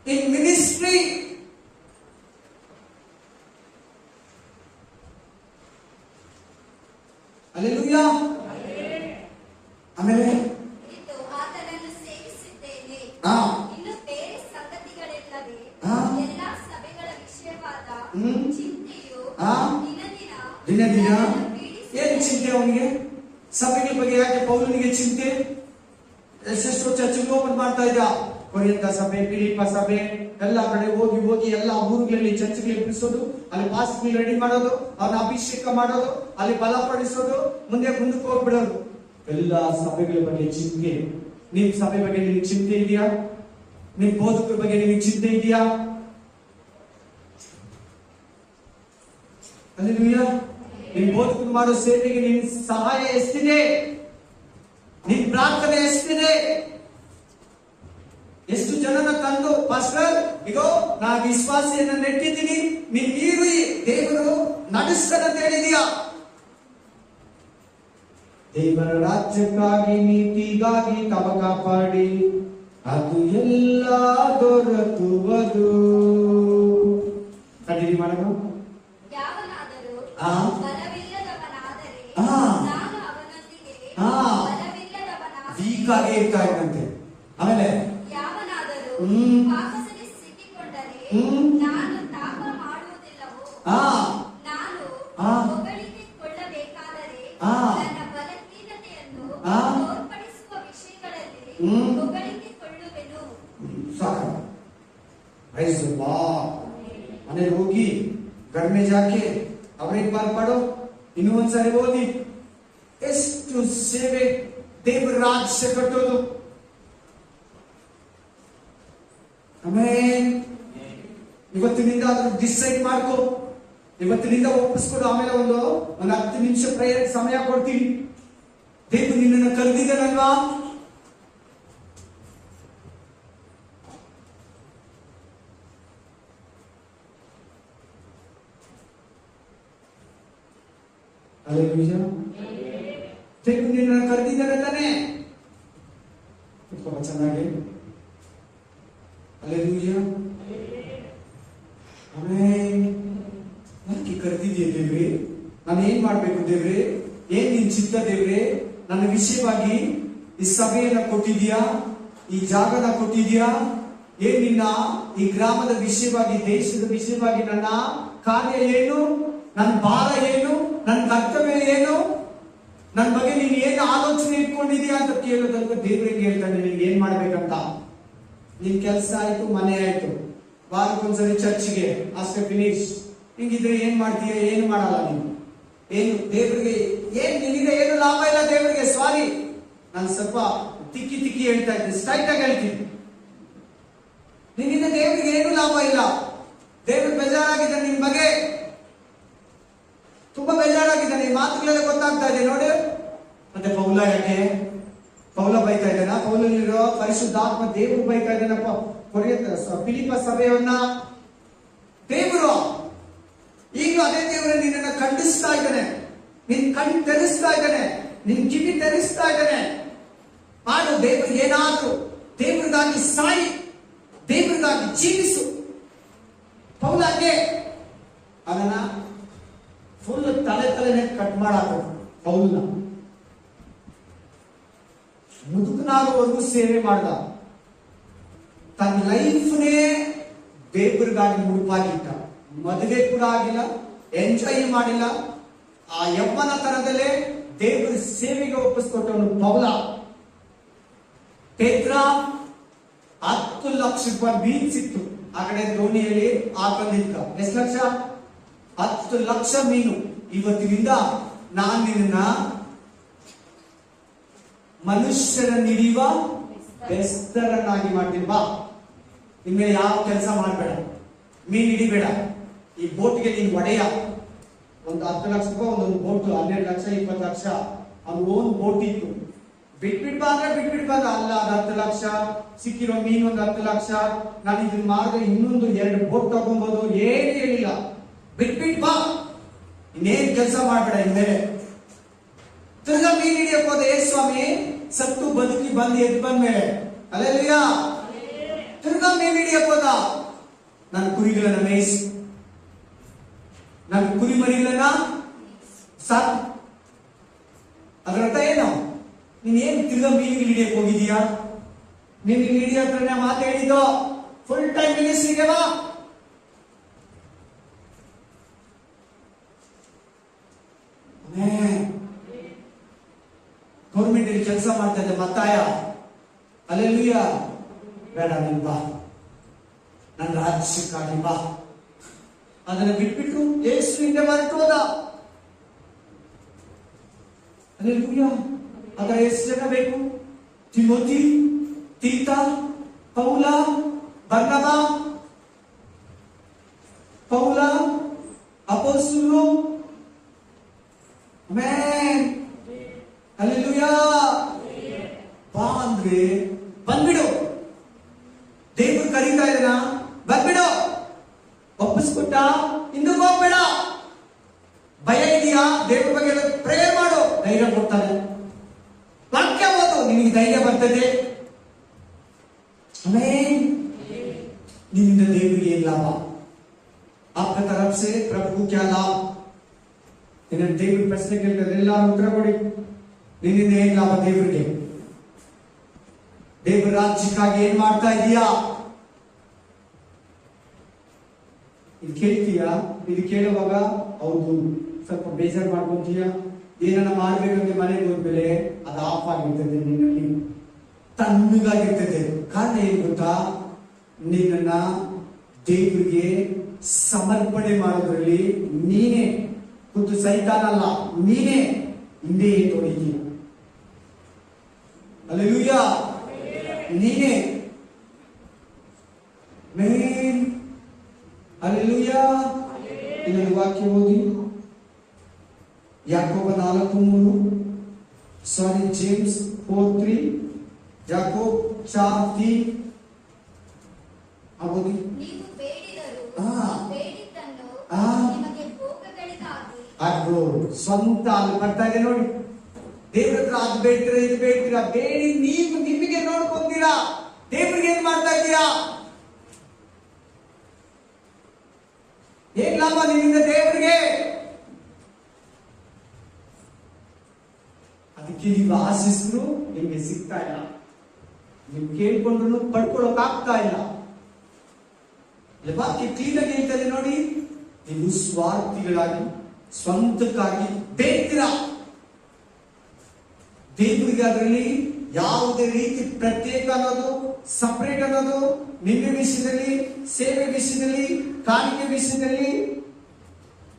in ministry. Hallelujah. ಆಮೇಲೆ ಆತನನ್ನು ಸೇವಿಸಿದ್ದೇನೆ, ಇನ್ನು ಬೇರೆ ಸಂಗತಿಗಳೆಲ್ಲವೇ ಎಲ್ಲಾ ಸಭೆಗಳ ವಿಷಯವಾದ ಚಿಂತೆಯು ದಿನ ದಿನ ಏನು ಚಿಂತೆ ಅವನಿಗೆ? ಸಭೆಗಳ ಬಗ್ಗೆ ಯಾಕೆ ಪೌಲನಿಗೆ ಚಿಂತೆ? ಎಷ್ಟೆಷ್ಟೋ ಚರ್ಚೆಗೆ ಓಪನ್ ಮಾಡ್ತಾ ಇದ್ದ, ಕೊರಿಯಂತ ಸಭೆ, ಫಿಲಿಪ್ಪ ಸಭೆ, ಎಲ್ಲ ಕಡೆ ಹೋಗಿ ಎಲ್ಲ ಊರುಗಳಲ್ಲಿ ಚರ್ಚ್ಗಳಿಗೆ ಬಿಡಿಸೋದು, ಅಲ್ಲಿ ಪಾಸ್ಟ್ಗಳು ರೆಡಿ ಮಾಡೋದು, ಅವ್ರನ್ನ ಅಭಿಷೇಕ ಮಾಡೋದು, ಅಲ್ಲಿ ಬಲಪಡಿಸೋದು, ಮುಂದಕ್ಕೆ ಹೋಗ್ಬಿಡೋದು. ಎಲ್ಲ ಸಭೆಗಳ ಬಗ್ಗೆ ಚಿಂತೆ. ನಿಮ್ ಸಭೆ ಬಗ್ಗೆ ನಿನಗೆ ಚಿಂತೆ ಇದೆಯಾ? ನಿಮ್ ಬೋಧಕರ ಬಗ್ಗೆ ನಿನಗೆ ಚಿಂತೆ ಇದೆಯಾ? ಹಲ್ಲೆಲೂಯಾ. ನಿಮ್ ಬೋಧಕರು ಮಾಡೋ ಸೇವೆಗೆ ನಿನ್ ಸಹಾಯ ಎಷ್ಟಿದೆ? ನಿನ್ ಪ್ರಾರ್ಥನೆ ಎಷ್ಟಿದೆ? ಎಷ್ಟು ಜನನ ತಂದು, ಪಾಸ್ಟರ್ ಇದೋ ನಾ ವಿಶ್ವಾಸಿಯನ್ನ ನೆಟ್ಟಿದ್ದೀನಿ, ನೀನ್ ನೀರು ದೇವರು ನಡೆಸ್ತಾನಂತ ಹೇಳಿದೀಯಾ? ದೇವರ ರಾಜ್ಯಕ್ಕಾಗಿ, ನೀತಿಗಾಗಿ ತವ ಕಾಪಾಡಿ, ಅದು ಎಲ್ಲ ದೊರಕುವುದು. ಕಂಟಿನ್ಯೂ ಮಾಡೋಣ. ವೀಕಾಗೆ ಇರ್ತಾ ಇದ್ದಂತೆ. ಆಮೇಲೆ ಮನೇಲಿ ಹೋಗಿ ಗರ್ಮೆ ಜಾಕೆ ಅವ್ರಿಗೆ ಬಾರ್ ಪಾಡೋ, ಇನ್ನೂ ಒಂದ್ಸಾರಿ ಓದಿ. ಎಷ್ಟು ಸೇವೆ ದೇವರ ರಾಜ್ಯ ಕಟ್ಟೋದು. ಆಮೇಲೆ ಇವತ್ತಿನಿಂದ ಅದನ್ನು ಡಿಸೈಡ್ ಮಾಡ್ಕೋ, ಇವತ್ತಿನಿಂದ ಒಪ್ಪಿಸ್ಕೊಡು. ಆಮೇಲೆ ಒಂದು 10 ನಿಮಿಷ ಪ್ರೇಯರ್ ಸಮಯ ಕೊಡ್ತೀನಿ. ದೇವರು ನಿನ್ನನ್ನು ಕರೆದಿದ್ದಾನಲ್ವಾ? ಹಲ್ಲೆಲೂಯಾ. ದೇವರು ನಿನ್ನನ್ನು ಕರೆದಿದ್ದಾನೆ ತಾನೆ? ತುಂಬಾ ಚೆನ್ನಾಗಿ. ಹಲ್ಲೆಲೂಯಾ. ಆಮೇಲೆ ಯಾಕೆ ಕರೆದಿದೆಯಾ ದೇವ್ರಿ? ನಾನು ಏನ್ ಮಾಡ್ಬೇಕು ದೇವ್ರೆ, ಏನ್ ನಿನ್ ಚಿತ್ತ ದೇವ್ರೆ, ನನ್ನ ವಿಷಯವಾಗಿ ಈ ಸಭೆಯನ್ನ ಕೊಟ್ಟಿದ್ಯಾ, ಈ ಜಾಗನ ಕೊಟ್ಟಿದ್ಯಾ, ಏನ್ ನಿನ್ನ ಈ ಗ್ರಾಮದ ವಿಷಯವಾಗಿ, ದೇಶದ ವಿಷಯವಾಗಿ ನನ್ನ ಕಾರ್ಯ ಏನು, ನನ್ನ ಭಾರ ಏನು, ನನ್ನ ಕರ್ತವ್ಯ ಏನು, ನನ್ನ ಬಗ್ಗೆ ನೀನ್ ಏನು ಆಲೋಚನೆ ಇಟ್ಕೊಂಡಿದ್ಯಾ ಅಂತ ಕೇಳೋದಂತ ದೇವ್ರಿಗೆ ಹೇಳ್ತಾನೆ. ನೀನ್ ಏನ್ ಮಾಡ್ಬೇಕಂತ, ನಿನ್ ಕೆಲಸ ಆಯ್ತು, ಮನೆ ಆಯ್ತು, ವಾರಕ್ಕೊಂದ್ಸರಿ ಚರ್ಚ್ಗೆ, ಅಷ್ಟೇ ಫಿನಿಶ್. ಹಿಂಗಿದ್ರೆ ಏನ್ ಮಾಡ್ತೀಯ? ಏನು ಮಾಡಲ್ಲ ನೀನು. ಏನು ದೇವ್ರಿಗೆ ಏನ್ ನಿನಗೆ ಏನು ಲಾಭ ಇಲ್ಲ ದೇವರಿಗೆ. ಸಾರಿ, ನಾನು ಸ್ವಲ್ಪ ತಿಕ್ಕಿ ಹೇಳ್ತಾ ಇದ್ದೀನಿ, ಸ್ಟ್ರೈಟ್ ಆಗಿ ಹೇಳ್ತೀನಿ. ನಿನ್ನಿಂದ ದೇವರಿಗೆ ಏನು ಲಾಭ ಇಲ್ಲ. ದೇವ್ರಿಗೆ ಬೇಜಾರಾಗಿದೆ ನಿನ್ ಬಗ್ಗೆ, ತುಂಬಾ ಬೇಜಾರಾಗಿದ್ದಾನೆ. ಈ ಮಾತುಗಳೆಲ್ಲ ಗೊತ್ತಾಗ್ತಾ ಇದೆ ನೋಡಿ. ಮತ್ತೆ ಪೌಲ ಯಾಕೆ? ಪೌಲ ಬೈತಾ ಇದ್ದಾನ? ಪೌಲಲ್ಲಿರೋ ಪರಿಶುದ್ಧಾತ್ಮ ದೇವರು ಬೈತಾ ಇದ್ದಾನಪ್ಪ. ಫಿಲಿಪ್ಪ ಸಭೆಯನ್ನ ದೇವರು ಈಗ ಅದೇ ದೇವರು ನಿನ್ನನ್ನು ಖಂಡಿಸ್ತಾ ಇದ್ದಾನೆ, ನಿನ್ ಕಣ್ಣು ತೆರೆಸ್ತಾ ಇದ್ದಾನೆ, ನಿನ್ ಕಿವಿ ತೆರೆಸ್ತಾ ಇದ್ದಾನೆ. ಮಾಡು ದೇವರಿಗೆ ಏನಾದ್ರು, ದೇವರಿಗಾಗಿ ಸಾಯಿ, ದೇವರಿಗಾಗಿ ಜೀವಿಸು. ಪೌಲಗೆ ಅದನ್ನ ಫುಲ್ ತಲೆನೇ ಕಟ್ ಮಾಡಾಕ ಪೌಲ್ನ ಮುದುಕನಾಗುವವರೆಗೂ ಸೇವೆ ಮಾಡ್ದ. ತನ್ನ ಲೈಫ್ನೇ ದೇವರಿಗಾಗಿ ಮುಡುಪಾಗಿಟ್ಟ. ಮದುವೆ ಕೂಡ ಆಗಿಲ್ಲ, ಎಂಜಾಯ್ ಮಾಡಿಲ್ಲ. ಆ ಯವ್ವನ ತರದಲ್ಲೇ ದೇವರ ಸೇವೆಗೆ ಒಪ್ಪಿಸ್ಕೊಟ್ಟವನು ಪೌಲ. ಪೇತ್ರ 10 ಲಕ್ಷ ರೂಪಾಯಿ ಮೀನ್ ಸಿಕ್ತು ಆ ಕಡೆ ದೋಣಿಯಲ್ಲಿ ಹಾಕೊಂಡಿದ್ದ. ಎಷ್ಟು ಲಕ್ಷ? 10 ಲಕ್ಷ ಮೀನು. ಇವತ್ತಿನಿಂದ ನಾನು ನಿನ್ನ ಮನುಷ್ಯರನ್ನು ಹಿಡಿಯುವ ಬೆಸ್ತರನ್ನಾಗಿ ಮಾಡ್ತೀನಿ. ಬಾ, ಇನ್ಮೇಲೆ ಯಾವ ಕೆಲಸ ಮಾಡಬೇಡ, ಮೀನ್ ಹಿಡಿಬೇಡ, ಈ ಬೋಟ್ಗೆ ನೀನ್ ಒಡೆಯ. ಒಂದು 10 ಲಕ್ಷ ರೂಪಾಯಿ ಒಂದೊಂದು ಬೋಟ್, 12 ಲಕ್ಷ 20 ಲಕ್ಷ ಅವ್ನು ಓನ್ ಬೋಟ್ ಇತ್ತು. ಬಿಟ್ಬಿಡ್ಬಾ ಅಂದ್ರೆ ಬಿಟ್ಬಿಡ್ಬಾರ ಅಲ್ಲ, ಅದು 10 ಲಕ್ಷ ಸಿಕ್ಕಿರೋ ಮೀನು, ಒಂದು 10 ಲಕ್ಷ. ನಾನು ಇದನ್ನ ಮಾಡಿದ್ರೆ ಇನ್ನೊಂದು 2 ಬೋಟ್ ತಗೊಂಬೋದು. ಏನು ಹೇಳಿಲ್ಲ, ಬಿಟ್ಬಿಡ್ಬಾ, ಇನ್ನೇನ್ ಕೆಲಸ ಮಾಡ್ಬೇಡ ಇನ್ಮೇಲೆ. ತಿರ್ಗಾ ಮೀನ್ ಹಿಡಿಯಕ್ ಹೋದ. ಏ ಸ್ವಾಮಿ, ಸತ್ತು ಬದುಕಿ ಬಂದು ಎದ್ದು ಬಂದ್ಮೇಲೆ ಅಲ್ಲೆಲ್ಲಯ್ಯ ತಿರ್ಗಾ ಮೀನ್ ಹಿಡಿಯಕ್ ಹೋದ. ನನ್ನ ಕುರಿಗಳನ್ನ ಮೇಯಿಸಿ, ನನ್ನ ಕುರಿ ಮರಿಗಳನ್ನ ಸಾಕು. ಅದರ ಅರ್ಥ ಏನು? ನೀನ್ ಏನ್ ತಿರ್ಗಾ ಮೀನಿಗೆ ಹಿಡಿಯಕ್ ಹೋಗಿದೀಯಾ? ನೀನ್ ಹಿಡಿಯೋ ಹತ್ರನೇ ಮಾತು ಹೇಳಿದ್ದು, ಫುಲ್ ಟೈಮ್ ಮಿನಿಸ್ಟ್ರಿಗೆ ಬಾ. ಗೌರ್ಮೆಂಟ್ ಅಲ್ಲಿ ಕೆಲಸ ಮಾಡ್ತಾ ಇದ್ದೆ ಮತ್ತಾಯ, ಅಲ್ಲೆಲ್ಲೂಯ್ಯ, ಬೇಡ ನೀನ್ ಬಾ, ನನ್ನ ರಾಜ್ಯಕ್ಕಾಗಿ ಬಾ. ಅದನ್ನ ಬಿಟ್ಬಿಟ್ಟು ಯೇಸುವಿಂದ ಹೊರಟು ಹೋದ. ಅಲ್ಲೆಲ್ಲೂಯ್ಯ. ಅದರ ಎಷ್ಟು ಜನ ಬೇಕು? ತಿಮೋತಿ, ತೀತ, ಪೌಲ, ಬರ್ನಬ, ಪೌಲ, ಅಪೊಸ್ತಲರು. Amen, hallelujah. ಬಾ ಅಂದ್ರೆ ಬಂದ್ಬಿಡು. ದೇವರು ಕರೀತಾ ಇದ್ದಾನ, ಬಂದ್ಬಿಡು. ಒಪ್ಪಿಸ್ಕೊಟ್ಟ, ಹಿಂದಕ್ಕೆ ಹೋಗ್ಬೇಡ. ಭಯ ಇದೆಯಾ? ದೇವ್ರ ಬಗ್ಗೆ ಪ್ರೇಯರ್ ಮಾಡು, ಧೈರ್ಯ ಕೊಡ್ತಾನೆ. ವಾಕ್ಯ ಓದು, ನಿನಗೆ ಧೈರ್ಯ ಬರ್ತದೆ. ಆಮೆನ್. ನಿನ್ನಿಂದ ದೇವರಿಗೆ ಏನ್ ಲಾಭ? आपका तरफ से प्रभु को क्या लाभ? इन्हें देवर प्रश्न ಕೇಳಿದ್ರೆ ಎಲ್ಲರೂ ಉತ್ತರ ಕೊಡಿ. ನಿನ್ನಿಂದ ಏನ್ ಲಾಭ ದೇವರಿಗೆ? ದೇವರ ರಾಜ್ಯಕ್ಕಾಗಿ ಏನ್ ಮಾಡ್ತಾ ಇದೀಯಾ? ಇದು ಕೇಳ್ತೀಯಾ? ಇದು ಕೇಳುವಾಗ ಹೌದು ಸ್ವಲ್ಪ ಬೇಜಾರು ಮಾಡ್ಕೊಂತೀಯಾ? ಏನನ್ನ ಮಾಡ್ಬೇಕಂದ್ರೆ ಮನೆಗೆ ಹೋದ್ಮೇಲೆ ಅದು ಆಫ್ ಆಗಿರ್ತದೆ, ನಿನ್ನಲ್ಲಿ ತಣ್ಣಗಾಗಿರ್ತದೆ. ಕಾರಣ ಏನ್ ಗೊತ್ತಾ? ನಿನ್ನನ್ನ ದೇವರಿಗೆ ಸಮರ್ಪಣೆ ಮಾಡೋದ್ರಲ್ಲಿ ನೀನೇ ಖುದ್ದು ಸೈತಾನಲ್ಲ, ನೀನೇ ಹಿಂದೆ ತೊಡಗಿದೀಯ. ಹಲ್ಲೆಲೂಯಾ. ನೀನೇ ಮೇನ್. ಹಲ್ಲೆಲೂಯಾ. ಇನ್ನೊಂದು ವಾಕ್ಯ ಓದಿ, ಯಾಕೋಬ 4:3, ಸಾರಿ ಜೇಮ್ಸ್ 4:3, ಯಾಕೋಬ್ 4:3 ಆಗೋದಿ. ನೀವು ಬೇಡಿದರೂ ಬೇಡಿದ್ದನ್ನು ನಿಮಗೆ ಭೋಗಗಳಿಗಾಗಿ ಅದು ಸ್ವಂತ ಅಲ್ಲಿ ಬರ್ತಾ ಇದೆ ನೋಡಿ. ದೇವ್ರ ಹತ್ರ ಅದು ಬೇಡ್ತೀರಾ, ಇದು ಬೇಡ್ತೀರಾ, ಬೇಡಿ ನೀವು ನಿಮಗೆ ನೋಡ್ಕೊಂತೀರಾ. ದೇವ್ರಿಗೆ ಏನ್ ಮಾಡ್ತಾ ಇದ್ದೀರಾ? ಏನ್ ಲಾಭ ನಿನ್ನಿಂದ ದೇವರಿಗೆ? ನೀವು ಆಶಿಸಿದ್ರು ನಿಮ್ಗೆ ಸಿಗ್ತಾ ಇಲ್ಲ, ನೀವು ಕೇಳ್ಕೊಂಡ್ರು ಪಡ್ಕೊಳ್ಳೋಕ್ ಆಗ್ತಾ ಇಲ್ಲ. ವಾಕ್ಯ ಕ್ಲೀನ್ ಆಗಿ ಹೇಳ್ತಾರೆ ನೋಡಿ, ನೀವು ಸ್ವಾರ್ಥಿಗಳಾಗಿ ಸ್ವಂತಕ್ಕಾಗಿ ಬೇಡ್ತೀರಾ. ದೇವರಿಗೆ ಅದರಲ್ಲಿ ಯಾವುದೇ ರೀತಿ ಪ್ರತ್ಯೇಕ ಅನ್ನೋದು, ಸಪರೇಟ್ ಅನ್ನೋದು, ನಿಮ್ಮ ವಿಷಯದಲ್ಲಿ, ಸೇವೆ ವಿಷಯದಲ್ಲಿ, ಕಾಣಿಕೆ ವಿಷಯದಲ್ಲಿ,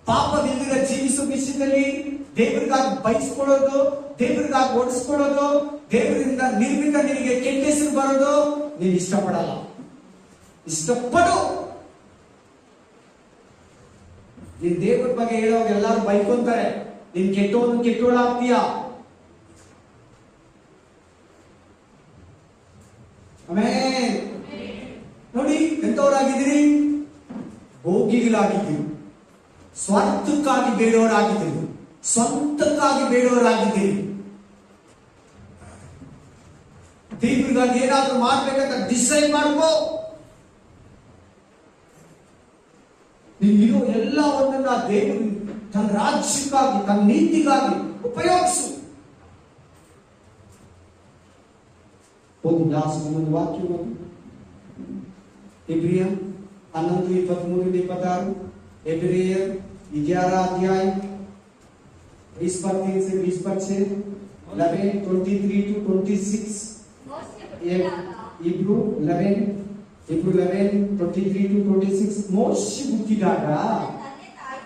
ಪಾಪವಿಲ್ಲದ ಜೀವಿಸೋ ವಿಷಯದಲ್ಲಿ, ದೇವರಿಗಾಗಿ ಬಯಸ್ಕೊಳ್ಳೋದು, ದೇವರಿಗಾಗಿ ಓಡಿಸ್ಕೊಳ್ಳೋದು, ದೇವರಿಂದ ನಿರ್ಮಿತ ನಿನಗೆ ಕೆಟ್ಟ ಹೆಸರು ಬರೋದು ನೀನು ಇಷ್ಟಪಡಲ್ಲ. ಇಷ್ಟಪಡು. ನೀನ್ ದೇವರ ಬಗ್ಗೆ ಹೇಳೋವಾಗ ಎಲ್ಲಾರು ಬೈಕೊಂತಾರೆ, ನೀನ್ ಕೆಟ್ಟೋಳಾಗ್ತೀಯ. ಆಮೇಲೆ ನೋಡಿ, ಎಂತವರಾಗಿದ್ದೀರಿ? ಭೋಗಿಗಳಾಗಿದ್ದೀರಿ, ಸ್ವಾರ್ಥಕ್ಕಾಗಿ ಬೇಡವರಾಗಿದ್ದೀರಿ, ಸ್ವಂತಕ್ಕಾಗಿ ಬೇಡವರಾಗಿದ್ದೀರಿ. ದೇವರಿಗಾಗಿ ಏನಾದ್ರೂ ಮಾಡ್ಬೇಕಂತ ಡಿಸೈಡ್ ಮಾಡ್ಕೋ. ನೀನಿರೋ ಎಲ್ಲವನ್ನ ದೇವರು ತನ್ನ ರಾಜ್ಯಕ್ಕಾಗಿ, ತನ್ನ ನೀತಿಗಾಗಿ ಉಪಯೋಗಿಸು. ಒಂದು ದಾಸನ ವಾಕ್ಯ ಇಬ್ರಿಯ 11:23-26, Hébreux 11 अध्याय 20-3 से 20-6, 11:23-26. Hebrew 11:23-26. ಮೋಶೆ ಹುಟ್ಟಿದಾಗ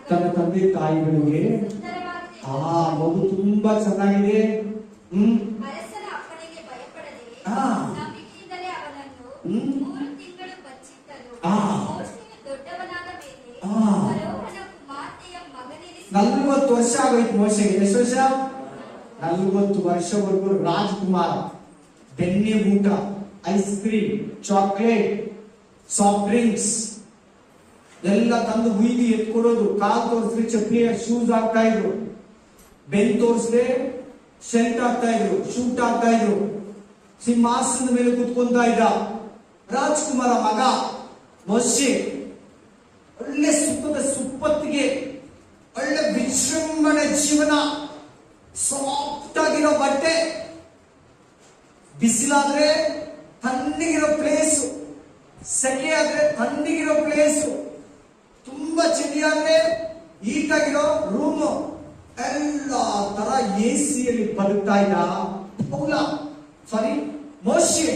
ತನ್ನ ತಂದೆ ತಾಯಿಗಳಿಗೆ ಮಗು ತುಂಬಾ ಚೆನ್ನಾಗಿದೆ, ಅರಸನ ಅಪ್ಪಣೆಗೆ ಭಯಪಡದೆ ಆ. ನಂಬಿಕೆಯಿಂದಲೇ ಅವನನ್ನು ಹ್ಮ್. 3 ತಿಂಗಳು ಬಚ್ಚಿಟ್ಟನು. ಆ. ಮೋಶೆಯು ದೊಡ್ಡವನಾದ ಮೇಲೆ ಆ. ಫರೋಹನ ಕುಮಾರ್ತೆಯ ಮಗನೆನಿಸಿ 40 ವರ್ಷ ಆಗೋಯ್ತು ಮೋಶೆಗೆ. ಎಷ್ಟು ವರ್ಷ? 40 ವರ್ಷವರೆಗೂ ರಾಜಕುಮಾರ. ಬೆಣ್ಣೆ ಊಟ, ice cream, chocolate, soft drinks ಎಲ್ಲ ತಂದು ಹುಯ್ದು ಎತ್ಕೊಡೋದು. ಕಾಲ್ ತೋರಿಸಿದ್ರೆ ಚಪ್ಪಲಿ ಶೂಸ್ ಆಗ್ತಾ ಇದ್ರು, ಬೆನ್ ತೋರಿಸಿದ್ರೆ ಶರ್ಟ್ ಆಗ್ತಾ ಇದ್ರು, ಶೂಟ್ ಆಗ್ತಾ ಇದ್ರು. ಸಿಂಹಾಸನದ ಮೇಲೆ ಕುತ್ಕೊಂತ ಇದ್ದ ರಾಜ್ಕುಮಾರ ಮಗ ಮೋಶೆ. ಒಳ್ಳೆ ಸುಪ್ಪತ್ತಿಗೆ, ಒಳ್ಳೆ ವಿಜೃಂಭಣೆ ಜೀವನ, ಸಾಫ್ಟ್ ಆಗಿರೋ ಬಟ್ಟೆ, ಬಿಸಿಲಾದ್ರೆ ತಣ್ಣಗಿರೋ ಪ್ಲೇಸು, ಸೆಕೆ ಆದ್ರೆ ತಣ್ಣಗಿರೋ ಪ್ಲೇಸು, ತುಂಬಾ ಚಳಿ ಆದ್ರೆ ಹೀಟಾಗಿರೋ ರೂಮು, ಎಲ್ಲ ತರ ಎಸಿಯಲ್ಲಿ ಬದುಕ್ತಾ ಇದ್ದ ಮೋಶೆ.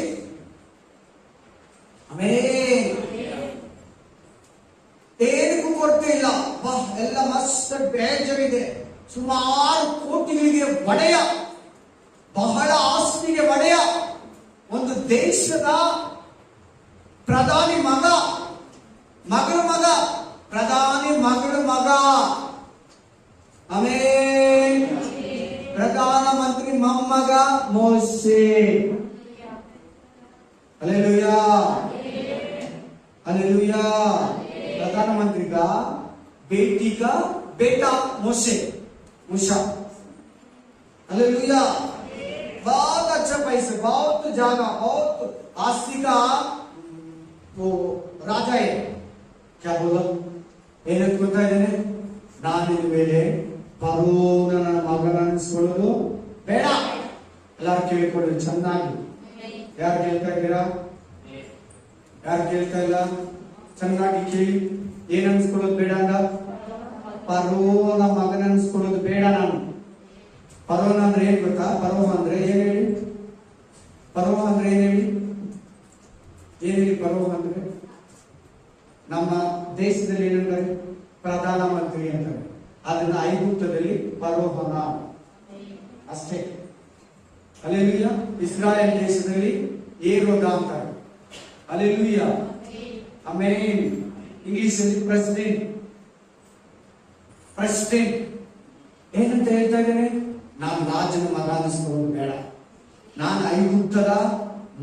ಏನಕ್ಕೂ ಕೊರತೆ ಇಲ್ಲ, ಎಲ್ಲ ಮಸ್ತ್ ಬೇಜವಿದೆ. ಸುಮಾರು ಕೋಟಿಗಳಿಗೆ ಒಡೆಯ, ಬಹಳ ಆಸ್ತಿಗೆ ಒಡೆಯ, ಒಂದು ದೇಶದ ಪ್ರಧಾನಿ ಮಗ, ಮಗಳ ಮಗ, ಪ್ರಧಾನಿ ಮಗಳ ಮಗ. ಆಮೇಲೆ ಪ್ರಧಾನ ಮಂತ್ರಿ ಮೊಮ್ಮಗ ಮೋಶೆ. Hallelujah, hallelujah. प्रधान मंत्री का बेटी का बेटा मोशे, मूसा. हालेलुया. बहुत अच्छा पैसे, बहुत जगह, बहुत आस्ती का वो राजा है. क्या बोला? ಏನಂತ ಗೊತ್ತಾ ಇದ್ದೇನೆ, ನಾನಿನ ಮೇಲೆ ಫರೋಹನ ಮಗನ ಅನಿಸ್ಕೊಳ್ಳೋದು ಬೇಡ. ಎಲ್ಲರೂ ಕೇಳಿಕೊಳ್ಳಿ ಚೆನ್ನಾಗಿ. ಯಾರು ಕೇಳ್ತಾ ಇದ್ದೀರಾ? ಯಾರು ಕೇಳ್ತಾ ಇಲ್ಲ? ಚೆನ್ನಾಗಿ ಕೇಳಿ. ಏನ್ ಅನ್ಸ್ಕೊಳ್ಳೋದು ಬೇಡ ಅಂದ? ಫರೋಹನ ಮಗನ ಅನ್ಸ್ಕೊಳ್ಳೋದು ಬೇಡ ನಾನು. ಫರೋಹ ಅಂದ್ರೆ ಏನ್ ಗೊತ್ತಾ? ಫರೋಹ ಅಂದ್ರೆ ಏನ್ ಹೇಳಿ? ಫರೋಹ ಅಂದ್ರೆ ಏನ್ ಹೇಳಿ? ಏನ್ ಹೇಳಿ ಫರೋಹ ಅಂದ್ರೆ? ನಮ್ಮ ದೇಶದಲ್ಲಿ ಏನಂತಾರೆ? ಪ್ರಧಾನ ಮಂತ್ರಿ ಅಂತಾರೆ. ಅದನ್ನ ಐಗುಪ್ತದಲ್ಲಿ ಫರೋಹನ ಅಷ್ಟೇ. ಹಲ್ಲೆಲೂಯಾ. ಇಸ್ರಾಯೇಲ್ ದೇಶದಲ್ಲಿ ಏರೋದ ಅಂತಾರೆ. ಹಲ್ಲೆಲೂಯಾ. ಆಮೇನ್. ಇಂಗ್ಲಿಷ್ ಅಲ್ಲಿ ಪ್ರೆಸಿಡೆಂಟ್. ಏನಂತ ಹೇಳ್ತಾ ಇದ್ದೇನೆ? ನಾನು ರಾಜನ ಮಗ ಅನಿಸ್ಕೊಳ್ಳೋದು ಬೇಡ, ನಾನು ಐಗುಪ್ತದ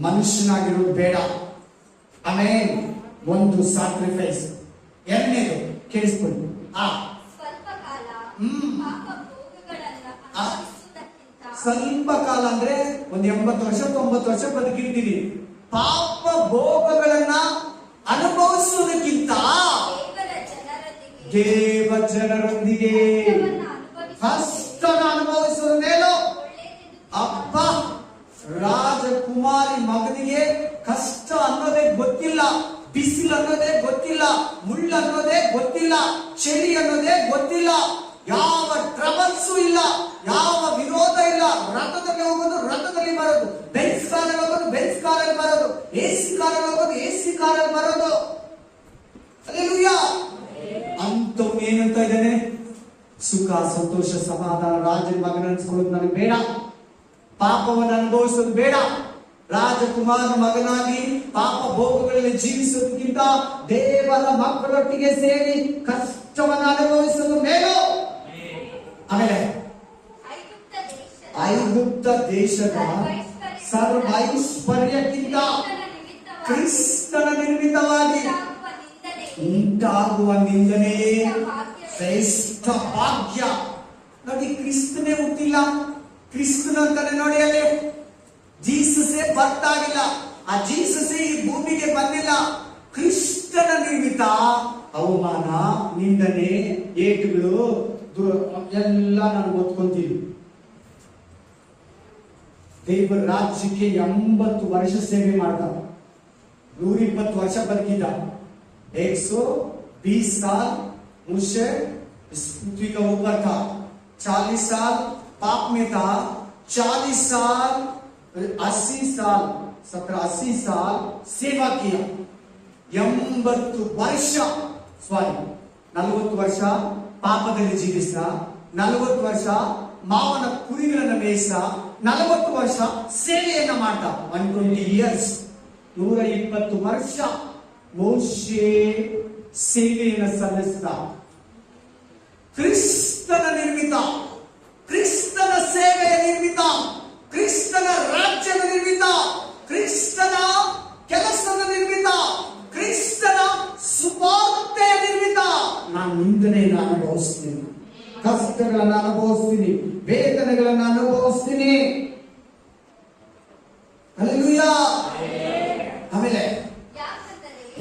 ಮನುಷ್ಯನಾಗಿರೋದು ಬೇಡ. ಆಮೇನ್. ಒಂದು ಸಾಕ್ರಿಫೈಸ್. ಎರಡನೇದು ಕೇಳಿಸ್ಕೊಳ್ಳಿ. ಸ್ವಲ್ಪ ಕಾಲ ಪಾಪ ಭೋಗಗಳನ್ನ ಆ. ಅನುಭವಿಸುವುದಕ್ಕಿಂತ ಸ್ವಲ್ಪ ಕಾಲ ಅಂದ್ರೆ ಒಂದು 80 ವರ್ಷ 90 ವರ್ಷ ಬದುಕಿರ್ತೀವಿ. ಪಾಪ ಭೋಗಗಳನ್ನ ಅನುಭವಿಸುವುದಕ್ಕಿಂತ ದೇವ ಜನರೊಂದಿಗೆ ಕಷ್ಟನ ಅನುಭವಿಸುವ ಮೇಲೂ ರಾಜಕುಮಾರಿ ಮಗನಿಗೆ ಕಷ್ಟ ಅನ್ನೋದೇ ಗೊತ್ತಿಲ್ಲ, ಬಿಸಿಲು ಅನ್ನೋದೇ ಗೊತ್ತಿಲ್ಲ, ಮುಳ್ಳು ಅನ್ನೋದೇ ಗೊತ್ತಿಲ್ಲ, ಚಳಿ ಅನ್ನೋದೇ ಗೊತ್ತಿಲ್ಲ, ಯಾವ ಟ್ರಬಲ್ಸು ಇಲ್ಲ, ಯಾವ ವಿರೋಧ ಇಲ್ಲ. ರಥದಲ್ಲಿ ಹೋಗೋದು ರಥದಲ್ಲಿ ಬರೋದು, ಬೆಂಚ್ ಕಾರಲ್ಲಿ ಹೋಗೋದು ಬೆಂಚ್ ಕಾರಲ್ಲಿ ಬರೋದು, AC ಕಾರಲ್ಲಿ ಹೋಗೋದು AC ಕಾರಲ್ಲಿ ಬರೋದು. ಹಲ್ಲೆಲೂಯಾ. ಅಂತವ್ನು ಏನಂತ ಇದ್ದಾನೆ? ಸುಖ, ಸಂತೋಷ, ಸಮಾಧಾನ, ರಾಜನ ಮಗನ ಅನ್ಸ್ಕೊಳ್ಳೋದು ನನಗೆ ಬೇಡ, ಪಾಪವನ್ನು ಅನುಭವಿಸೋದು ಬೇಡ. ರಾಜಕುಮಾರನ ಮಗನಾಗಿ ಪಾಪ ಭೋಗಗಳಲ್ಲಿ ಜೀವಿಸೋದಕ್ಕಿಂತ ದೇವರ ಮಕ್ಕಳೊಟ್ಟಿಗೆ ಸೇರಿ ಕಷ್ಟವನ್ನು ಅನುಭವಿಸೋದು ಮೇಲು. ಆಮೇಲೆ ಐಗುಪ್ತ ದೇಶದ ಸರ್ವೈಶ್ವರ್ಯಕ್ಕಿಂತ ಕ್ರಿಸ್ತನ ನಿರ್ಮಿತವಾಗಿ ಉಂಟಾಗುವ ನಿಂದನೆ ಶ್ರೇಷ್ಠ ಭಾಗ್ಯ. ನೋಡಿ, ಕ್ರಿಸ್ತನೇ ಹುಟ್ಟಿಲ್ಲ, ಕ್ರಿಸ್ತನ ಅಂತಾನೆ ನೋಡಿ. ಅಲ್ಲಿ ಜೀಸಸೇ ಬರ್ತಾಗಿಲ್ಲ, ಆ ಜೀಸಸೇ ಈ ಭೂಮಿಗೆ ಬಂದಿಲ್ಲ. ಕ್ರಿಸ್ತನ ನಿರ್ಮಿತ ಅವಮಾನ, ನಿಂದನೆ, ಏಟುಗಳು ಎಲ್ಲ ನಾನು ಓದ್ಕೊಂತೀನಿ. ದೇವರ ರಾಜ್ಯಕ್ಕೆ 80 ವರ್ಷ ಸೇವೆ ಮಾಡ್ದ, 120 ವರ್ಷ ಬದುಕಿದ್ದ. 120 साल मुझसे इस पृथ्वी का ऊपर था, 40 साल पाप में था, 40 साल 80 साल 70-80 साल सेवा किया. 80 ವರ್ಷ 40 ವರ್ಷ ಪಾಪದಲ್ಲಿ ಜೀವಿಸ, 40 ವರ್ಷ ಮಾವನ ಕುರಿಗಳನ್ನು ಮೇಯಿಸ, 40 ವರ್ಷ ಸೇವೆಯನ್ನ ಮಾಡ್ದ. 120 years, 120 ವರ್ಷ ಮೋಶೆ ಸೇವೆಯನ್ನು ಸಲ್ಲಿಸಿದ. ಕ್ರಿಸ್ತನ ನಿರ್ಮಿತ, ಕ್ರಿಸ್ತನ ಸೇವೆಯ ನಿರ್ಮಿತ, ಕ್ರಿಸ್ತನ ರಾಜ್ಯದ ನಿರ್ಮಿತ, ಕ್ರಿಸ್ತನ ಕೆಲಸದ ನಿರ್ಮಿತ, ಕ್ರಿಸ್ತನ ಸುವಾರ್ತೆಯ ನಿರ್ಮಿತ. ನಾನು ನಿಂದನೆಯನ್ನು ಅನುಭವಿಸ್ತೀನಿ, ಕಷ್ಟಗಳನ್ನು ಅನುಭವಿಸ್ತೀನಿ, ವೇದನೆಗಳನ್ನು ಅನುಭವಿಸ್ತೀನಿ. ಹಲ್ಲೆಲೂಯಾ. ಆಮೇಲೆ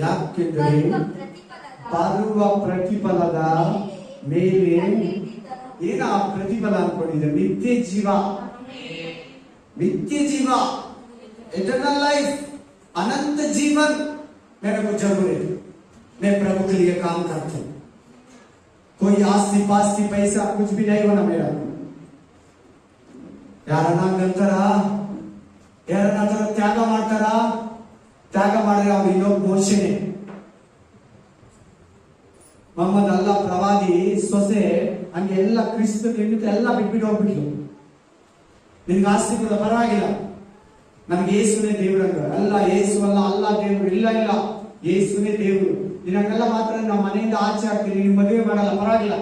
ಯಾಕೆಂದರೆ ಬರುವ ಪ್ರತಿಫಲದ ಮೇಲೆ ಏನ ಪ್ರತಿಫಲ ಅನ್ಕೊಂಡಿದೆ? ನಿತ್ಯ ಜೀವ, नित्य जीवा, इटर्नल लाइफ, अनंत जीवन मेरे को जरूर है. मैं प्रभु के लिए काम करता हूं. कोई आस्ती पास्ती पैसा कुछ भी नहीं होना मेरा. ಯಾರನ್ನ ನಂತರ ಯಾರನ್ನ ತ್ಯಾಗ ಮಾಡ್ತಾರ? ತ್ಯಾಗ ಮಾಡಿದ್ರೆ ಅವ್ರು ಇನ್ನೊಬ್ಬ ಮೋಶೆನೆ. ಮೊಹಮ್ಮದ್ ಅಲ್ಲ ಪ್ರವಾದಿ ಸೊಸೆ ಹಂಗೆ ಎಲ್ಲ ಕ್ರಿಸ್ತ ಎಲ್ಲ ಬಿಟ್ಬಿಟ್ಟು ಹೋಗ್ಬಿಟ್ಲು. ನಿನ್ಗೆ ಆಸ್ತಿ ಕೂಡ ಪರವಾಗಿಲ್ಲ, ನನ್ಗೆ ಯೇಸುನೇ ದೇವ್ರಂಗ. ಅಲ್ಲ, ಯೇಸು ಅಲ್ಲ, ಅಲ್ಲ ದೇವ್ರು, ಇಲ್ಲ ಇಲ್ಲ, ಯೇಸುನೇ ದೇವ್ರು. ನಿನಗೆಲ್ಲ ಮಾತ್ರ ನಾವು ಮನೆಯಿಂದ ಆಚೆ ಹಾಕ್ತೀನಿ, ನಿಮ್ ಮದುವೆ ಮಾಡಲ್ಲ, ಪರವಾಗಿಲ್ಲ.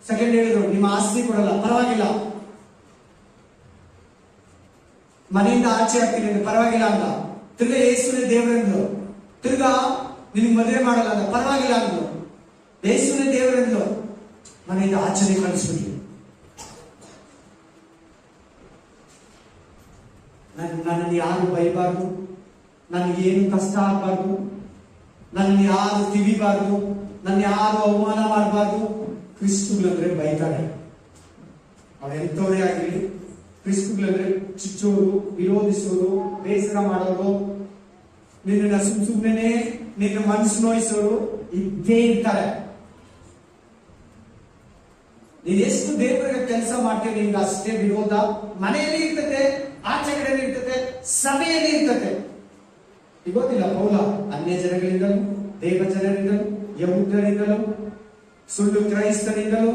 ಸೆಕೆಂಡ್ ಹೇಳಿದ್ರು, ನಿಮ್ಮ ಆಸ್ತಿ ಕೊಡಲ್ಲ, ಪರವಾಗಿಲ್ಲ. ಮನೆಯಿಂದ ಆಚೆ ಹಾಕ್ತೀನಿ, ಪರವಾಗಿಲ್ಲ ಅಂತ. ತಿರ್ಗಾ ಯೇಸುನೇ ದೇವ್ರಂದ್ರು. ತಿರ್ಗಾ ನಿನ್ಗೆ ಮದುವೆ ಮಾಡಲ್ಲ ಅಂತ, ಪರವಾಗಿಲ್ಲ ಅಂದ್ರು. ಯೇಸುನೇ ದೇವ್ರಂದ್ರು. ಮನೆಯಿಂದ ಆಚರಣೆ ಕಳಿಸ್ಬಿಟ್ರು. ನನ್ನನ್ನು ಯಾರು ಬೈಬಾರ್ದು, ನನಗೇನು ಕಷ್ಟ ಆಗಬಾರ್ದು, ನನ್ನ ಯಾರು ತಿವಿಬಾರ್ದು, ನನ್ನ ಯಾರು ಅವಮಾನ ಮಾಡಬಾರ್ದು. ಕ್ರಿಸ್ತುಗಳಂದ್ರೆ ಬೈತಾರೆ. ಅವರೆಂಥವರೇ ಆಗಿರಲಿ, ಕ್ರಿಸ್ತುಗಳಂದ್ರೆ ಚುಚ್ಚೋರು, ವಿರೋಧಿಸೋರು, ಬೇಸರ ಮಾಡೋರು, ನಿನ್ನ ಸುಮ್ಮನೆ ನಿನ್ನ ಮನಸ್ಸು ನೋಯಿಸೋರು ಇದ್ದೇ ಇರ್ತಾರೆ. ನೀನ್ ಎಷ್ಟು ದೇವರಿಗೆ ಕೆಲಸ ಮಾಡ್ತೀವಿ, ನಿಮ್ಗೆ ಅಷ್ಟೇ ವಿರೋಧ ಮನೆಯಲ್ಲಿ ಇರ್ತದೆ, ಆಚೆ ಕಡೆ ಇರ್ತದೆ, ಸಭೆಯಲ್ಲಿ ಇರ್ತದೆ. ಗೊತ್ತಿಲ್ಲ, ಪೌಲ ಅನ್ಯ ಜನಗಳಿಂದಲೂ, ದೇವ ಜನರಿಂದಲೂ, ಯಹೂದ್ಯರಿಂದಲೂ, ಸುಳ್ಳು ಕ್ರೈಸ್ತರಿಂದಲೂ,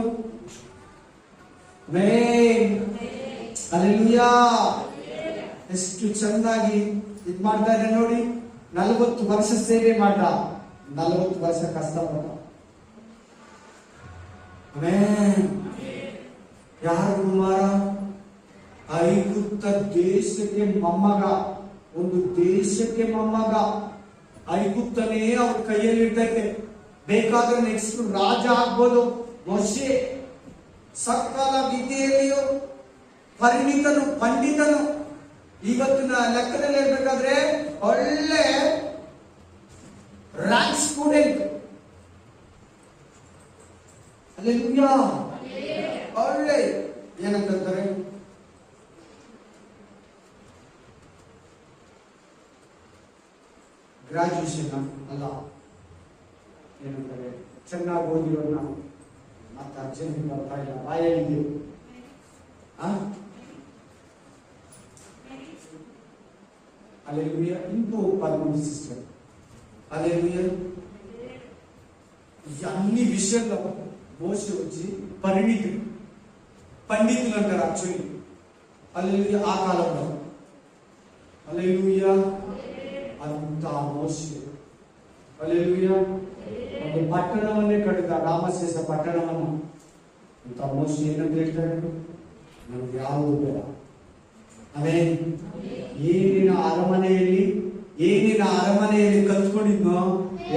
ಹಲ್ಲೆಲೂಯಾ, ಎಷ್ಟು ಚೆನ್ನಾಗಿ ಇದ್ ಮಾಡ್ತಾ ಇದ್ದಾರೆ ನೋಡಿ. 40 ವರ್ಷ ಸೇವೆ ಮಾಡ್ದ, 40 ವರ್ಷ ಕಷ್ಟಪಟ್ಟ. ಯಾರು ಕುಮಾರ? ಐಗುಪ್ತ ದೇಶಕ್ಕೆ ಮೊಮ್ಮಗ, ಒಂದು ದೇಶಕ್ಕೆ ಮೊಮ್ಮಗ. ಐಗುಪ್ತನೇ ಅವ್ರ ಕೈಯಲ್ಲಿ ಇರ್ತೈತೆ. ಬೇಕಾದ್ರೆ ನೆಕ್ಸ್ಟ್ ರಾಜ ಆಗ್ಬೋದು. ಮೋಶೆ ಸಕಾಲ ವಿದ್ಯೆಯಲ್ಲಿಯೂ ಪರಿಣಿತನು, ಪಂಡಿತನು. ಇವತ್ತಿನ ಲೆಕ್ಕದಲ್ಲಿ ಇರ್ಬೇಕಾದ್ರೆ ಒಳ್ಳೆ ರ್ಯಾಂಕ್ ಸ್ಟೂಡೆಂಟ್. ಹಲ್ಲೆಲೂಯಾ. ಒಳ್ಳೆ ಏನಂತಾರೆ, ಗ್ರಾಜುಯೇಷನ್ ಅಲ್ಲ, ಏನಂತಾರೆ, ಚೆನ್ನಾಗಿ ಓದಿರೋನ್ನ ಮತ್ತೆ ಅರ್ಜೆಂಟ್ ಬರ್ತಾ ಇಲ್ಲ, ಬಾಯಲ್ಲಿ ಅಲ್ಲೆಲೂಯಾ. ఇంకో 13 సిస్టర్ అల్లెలూయా. అన్ని విషయాల్లో మోసే వచ్చి పండితులు అంటారు యాక్చువల్లీ. అల్లెలూయా. ఆ కాలంలో అల్లెలూయా అంత మోసే. అల్లెలూయా. ಒಂದು ಪಟ್ಟಣವನ್ನೇ ಕಟ್ಟಿದ, ರಾಮಸೇಸ ಪಟ್ಟಣವನ್ನು. ಅಂತ ಮೋಸೆ ಏನಂತ ಹೇಳ್ತಾರೆ, ನನಗೆ ಯಾವುದು ಬೇಡ. ಆಮೇಲೆ ಏನಿನ ಅರಮನೆಯಲ್ಲಿ ಕಲ್ತ್ಕೊಂಡಿದ್ನೋ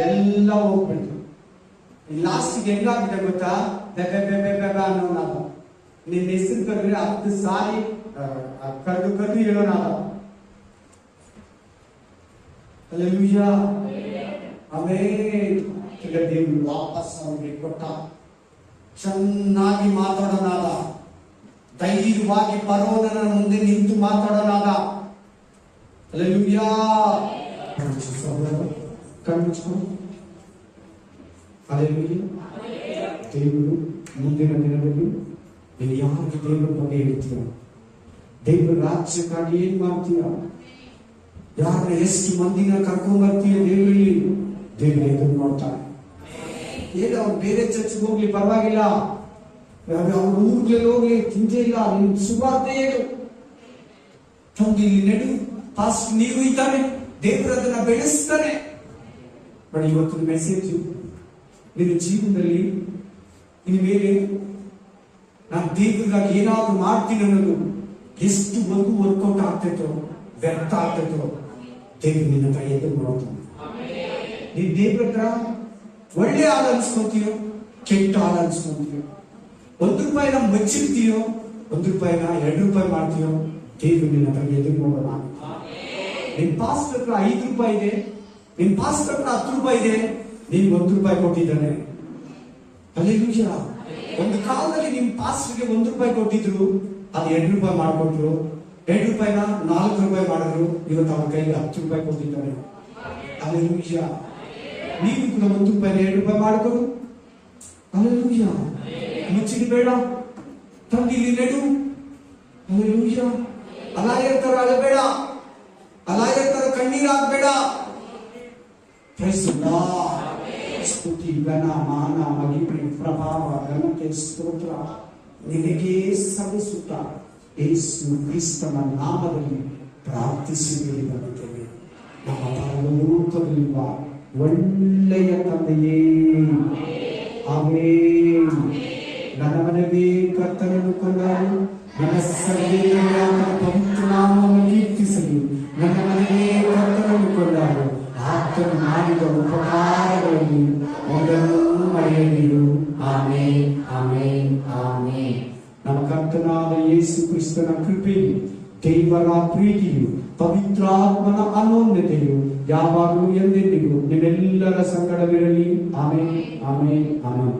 ಎಲ್ಲ ಹೋಗ್ಬಿಡ್ತು. ಲಾಸ್ಟ್ಗೆ ಹೆಂಗಾಗಿದೆ ಗೊತ್ತಾ, ಬೆಬೆ ಅನ್ನೋ ನಾದ. ನಿನ್ನ ಹೆಸರು ಕರೆದ್ರೆ 10 ಸಾರಿ ಕದ್ದು ಹೇಳೋ ನಾದ. ಅಲ್ಲೆಲೂಯಾ. ಆಮೇಲೆ ದೇವರು ವಾಪಸ್ ಅವನಿಗೆ ಕೊಟ್ಟ. ಚೆನ್ನಾಗಿ ಮಾತಾಡೋನಾದ, ಧೈರ್ಯವಾಗಿ ಫರೋಹನ ಮುಂದೆ ನಿಂತು ಮಾತಾಡೋನಾದ. ಅಲ್ಲೆಲೂಯಾ. ಕಣ್ಮುಚ್ಕೊಂಡು ಅಲ್ಲೆಲೂಯಾ. ದೇವರು ಮುಂದಿನ ದಿನದಲ್ಲಿ ನೀನು ಯಾರಿಗೆ ದೇವರ ಬಗ್ಗೆ ಹೇಳ್ತೀಯ, ದೇವರ ರಾಜ್ಯಕ್ಕಾಗಿ ಏನ್ ಮಾಡ್ತೀಯ, ಯಾರ ಎಷ್ಟು ಮಂದಿನ ಕರ್ಕೊಂಡ್ ಬರ್ತೀಯ ದೇವರಲ್ಲಿ, ದೇವರು ಎದುರು ನೋಡ್ತಾನೆ. ಏನು ಅವ್ರು ಬೇರೆ ಚರ್ಚ್ಗೆ ಹೋಗ್ಲಿ ಪರವಾಗಿಲ್ಲ, ಅವ್ರ ಊರ್ಗೆ ಹೋಗ್ಲಿ ಚಿಂತೆ ಇಲ್ಲ, ನಿನ್ ಸುವಾರ್ತೆ ಹೇಳು, ಇಲ್ಲಿ ನಡು, ಫಾಸ್ಟ್ ನೀರು ಇದ್ದಾನೆ, ದೇವರು ಅದನ್ನ ಬೆಳೆಸ್ತಾನೆ. ಬಟ್ ಇವತ್ತು ಮೆಸೇಜ್ ನಿನ್ನ ಜೀವನದಲ್ಲಿ ಇನ್ನು ಮೇಲೆ ನಾನು ದೇವರಿಗಾಗಿ ಏನಾದ್ರು ಮಾಡ್ತೀನಿ ಅನ್ನೋದು ಎಷ್ಟು ವರ್ಕೌಟ್ ಆಗ್ತೈತೋ, ವ್ಯರ್ಥ ಆಗ್ತೈತೋ, ದೇವರು ನಿನ್ನ ಹತ್ರ ಎದುರು ನೋಡ್ತಾನೆ. ನೀನ್ ದೇವ್ರ ಹತ್ರ ಒಳ್ಳೆ ಹಾಲು ಅನ್ಸ್ಕೊಂತೀಯೋ, ಕೆಟ್ಟ ಹಾಲು ಅನ್ಸ್ಕೊಂತೀಯೋ, ₹1 ಬಚ್ಚಿರ್ತೀಯೋ, ₹1 ₹2 ಮಾಡ್ತೀಯೋ, ದೇವರು ನಿನ್ನ ಹತ್ರ ಎದುರು ನೋಡೋಣ. ನಿನ್ ಪಾಸ್ಟರ್ ಹತ್ರ ₹5 ಇದೆ, ನಿನ್ ಪಾಸ್ಟರ್ ಹತ್ರ ₹10 ಇದೆ, ನೀನ್ ₹1 ಕೊಟ್ಟಿದ್ದಾನೆ. ಅಲ್ಲೆಲೂಯಾ. ಒಂದು ಕಾಲದಲ್ಲಿ ನಿಮ್ ಪಾಸ್ಟರ್ಗೆ ₹1 ಕೊಟ್ಟಿದ್ರು, ಅದು ₹2 ಮಾಡ್ಕೊಟ್ರು, ₹2 ₹4 ಮಾಡಿದ್ರು, ಇವತ್ತು ಅವನ ಕೈಗೆ ₹10 ಕೊಟ್ಟಿದ್ದಾನೆ. ಅಲ್ಲೆಲೂಯಾ. ನೀವು ಕೂಡ ₹1 ₹2 ಮಾಡಿಕೊಡು. ಅಲ್ಲೆಲೂಯಾ. ಮುಚ್ಚಿಡಬೇಡ, ತಂದಿಲ್ಲಿ ನೆಡು. ಅಲ್ಲೆಲೂಯಾ. ಅಲಾಯರ್ ತರ ಅಳಬೇಡ, ಅಲಾಯರ್ ತರ ಕಣ್ಣೀರಾಗಬೇಡ. Price the lord. ಸ್ತುತಿ, ಘನ, ಮಾನ, ಮಹಿಮೆ, ಪ್ರಭಾವ, ಘನತೆ, ಸ್ತೋತ್ರ ನಿನಗೆ ಸಲ್ಲಿಸುತ್ತ ಯೇಸು ಕ್ರಿಸ್ತನ ನಾಮದಲ್ಲಿ ಪ್ರಾರ್ಥಿಸಿ ಬೇಡಿಕೊಳ್ಳುತ್ತೇವೆ. ನಮ್ಮ ಪರಲೋಕದಲ್ಲಿರುವ ಒಳ್ಳೆಯ ತಂದೆಯೇ, ಆಮೆನ್. ನನ್ನ ಮನವೇ ಕರ್ತನನ್ನು ಕೊಂಡಾಡು, ನನ್ನ ಸರ್ವೇಯ ಪವಿತ್ರ ನಾಮವನ್ನು ಕೀರ್ತಿಸಲಿ. ನನ್ನ ಮನವೇ ಕರ್ತನನ್ನು ಕೊಂಡಾಡು, ಆತನು ಮಾಡಿದ ಉಪಕಾರಗಳಲ್ಲಿ ಒಂದನ್ನು ಮರೆಯದಿರು. Amen, amen, amen. ನಮ್ಮ ಕರ್ತನಾದ ಯೇಸು ಕ್ರಿಸ್ತನ ಕೃಪೆಯು, ದೇವರ ಪ್ರೀತಿಯು, ಪವಿತ್ರಾತ್ಮನ ಅನೋನ್ಯತೆಯು ಯಾವಾಗಲೂ ಎಂದೆಂದಿಗೂ ನಿಮ್ಮೆಲ್ಲರ ಸಂಗಡವಿರಲಿ. Amen, amen, amen.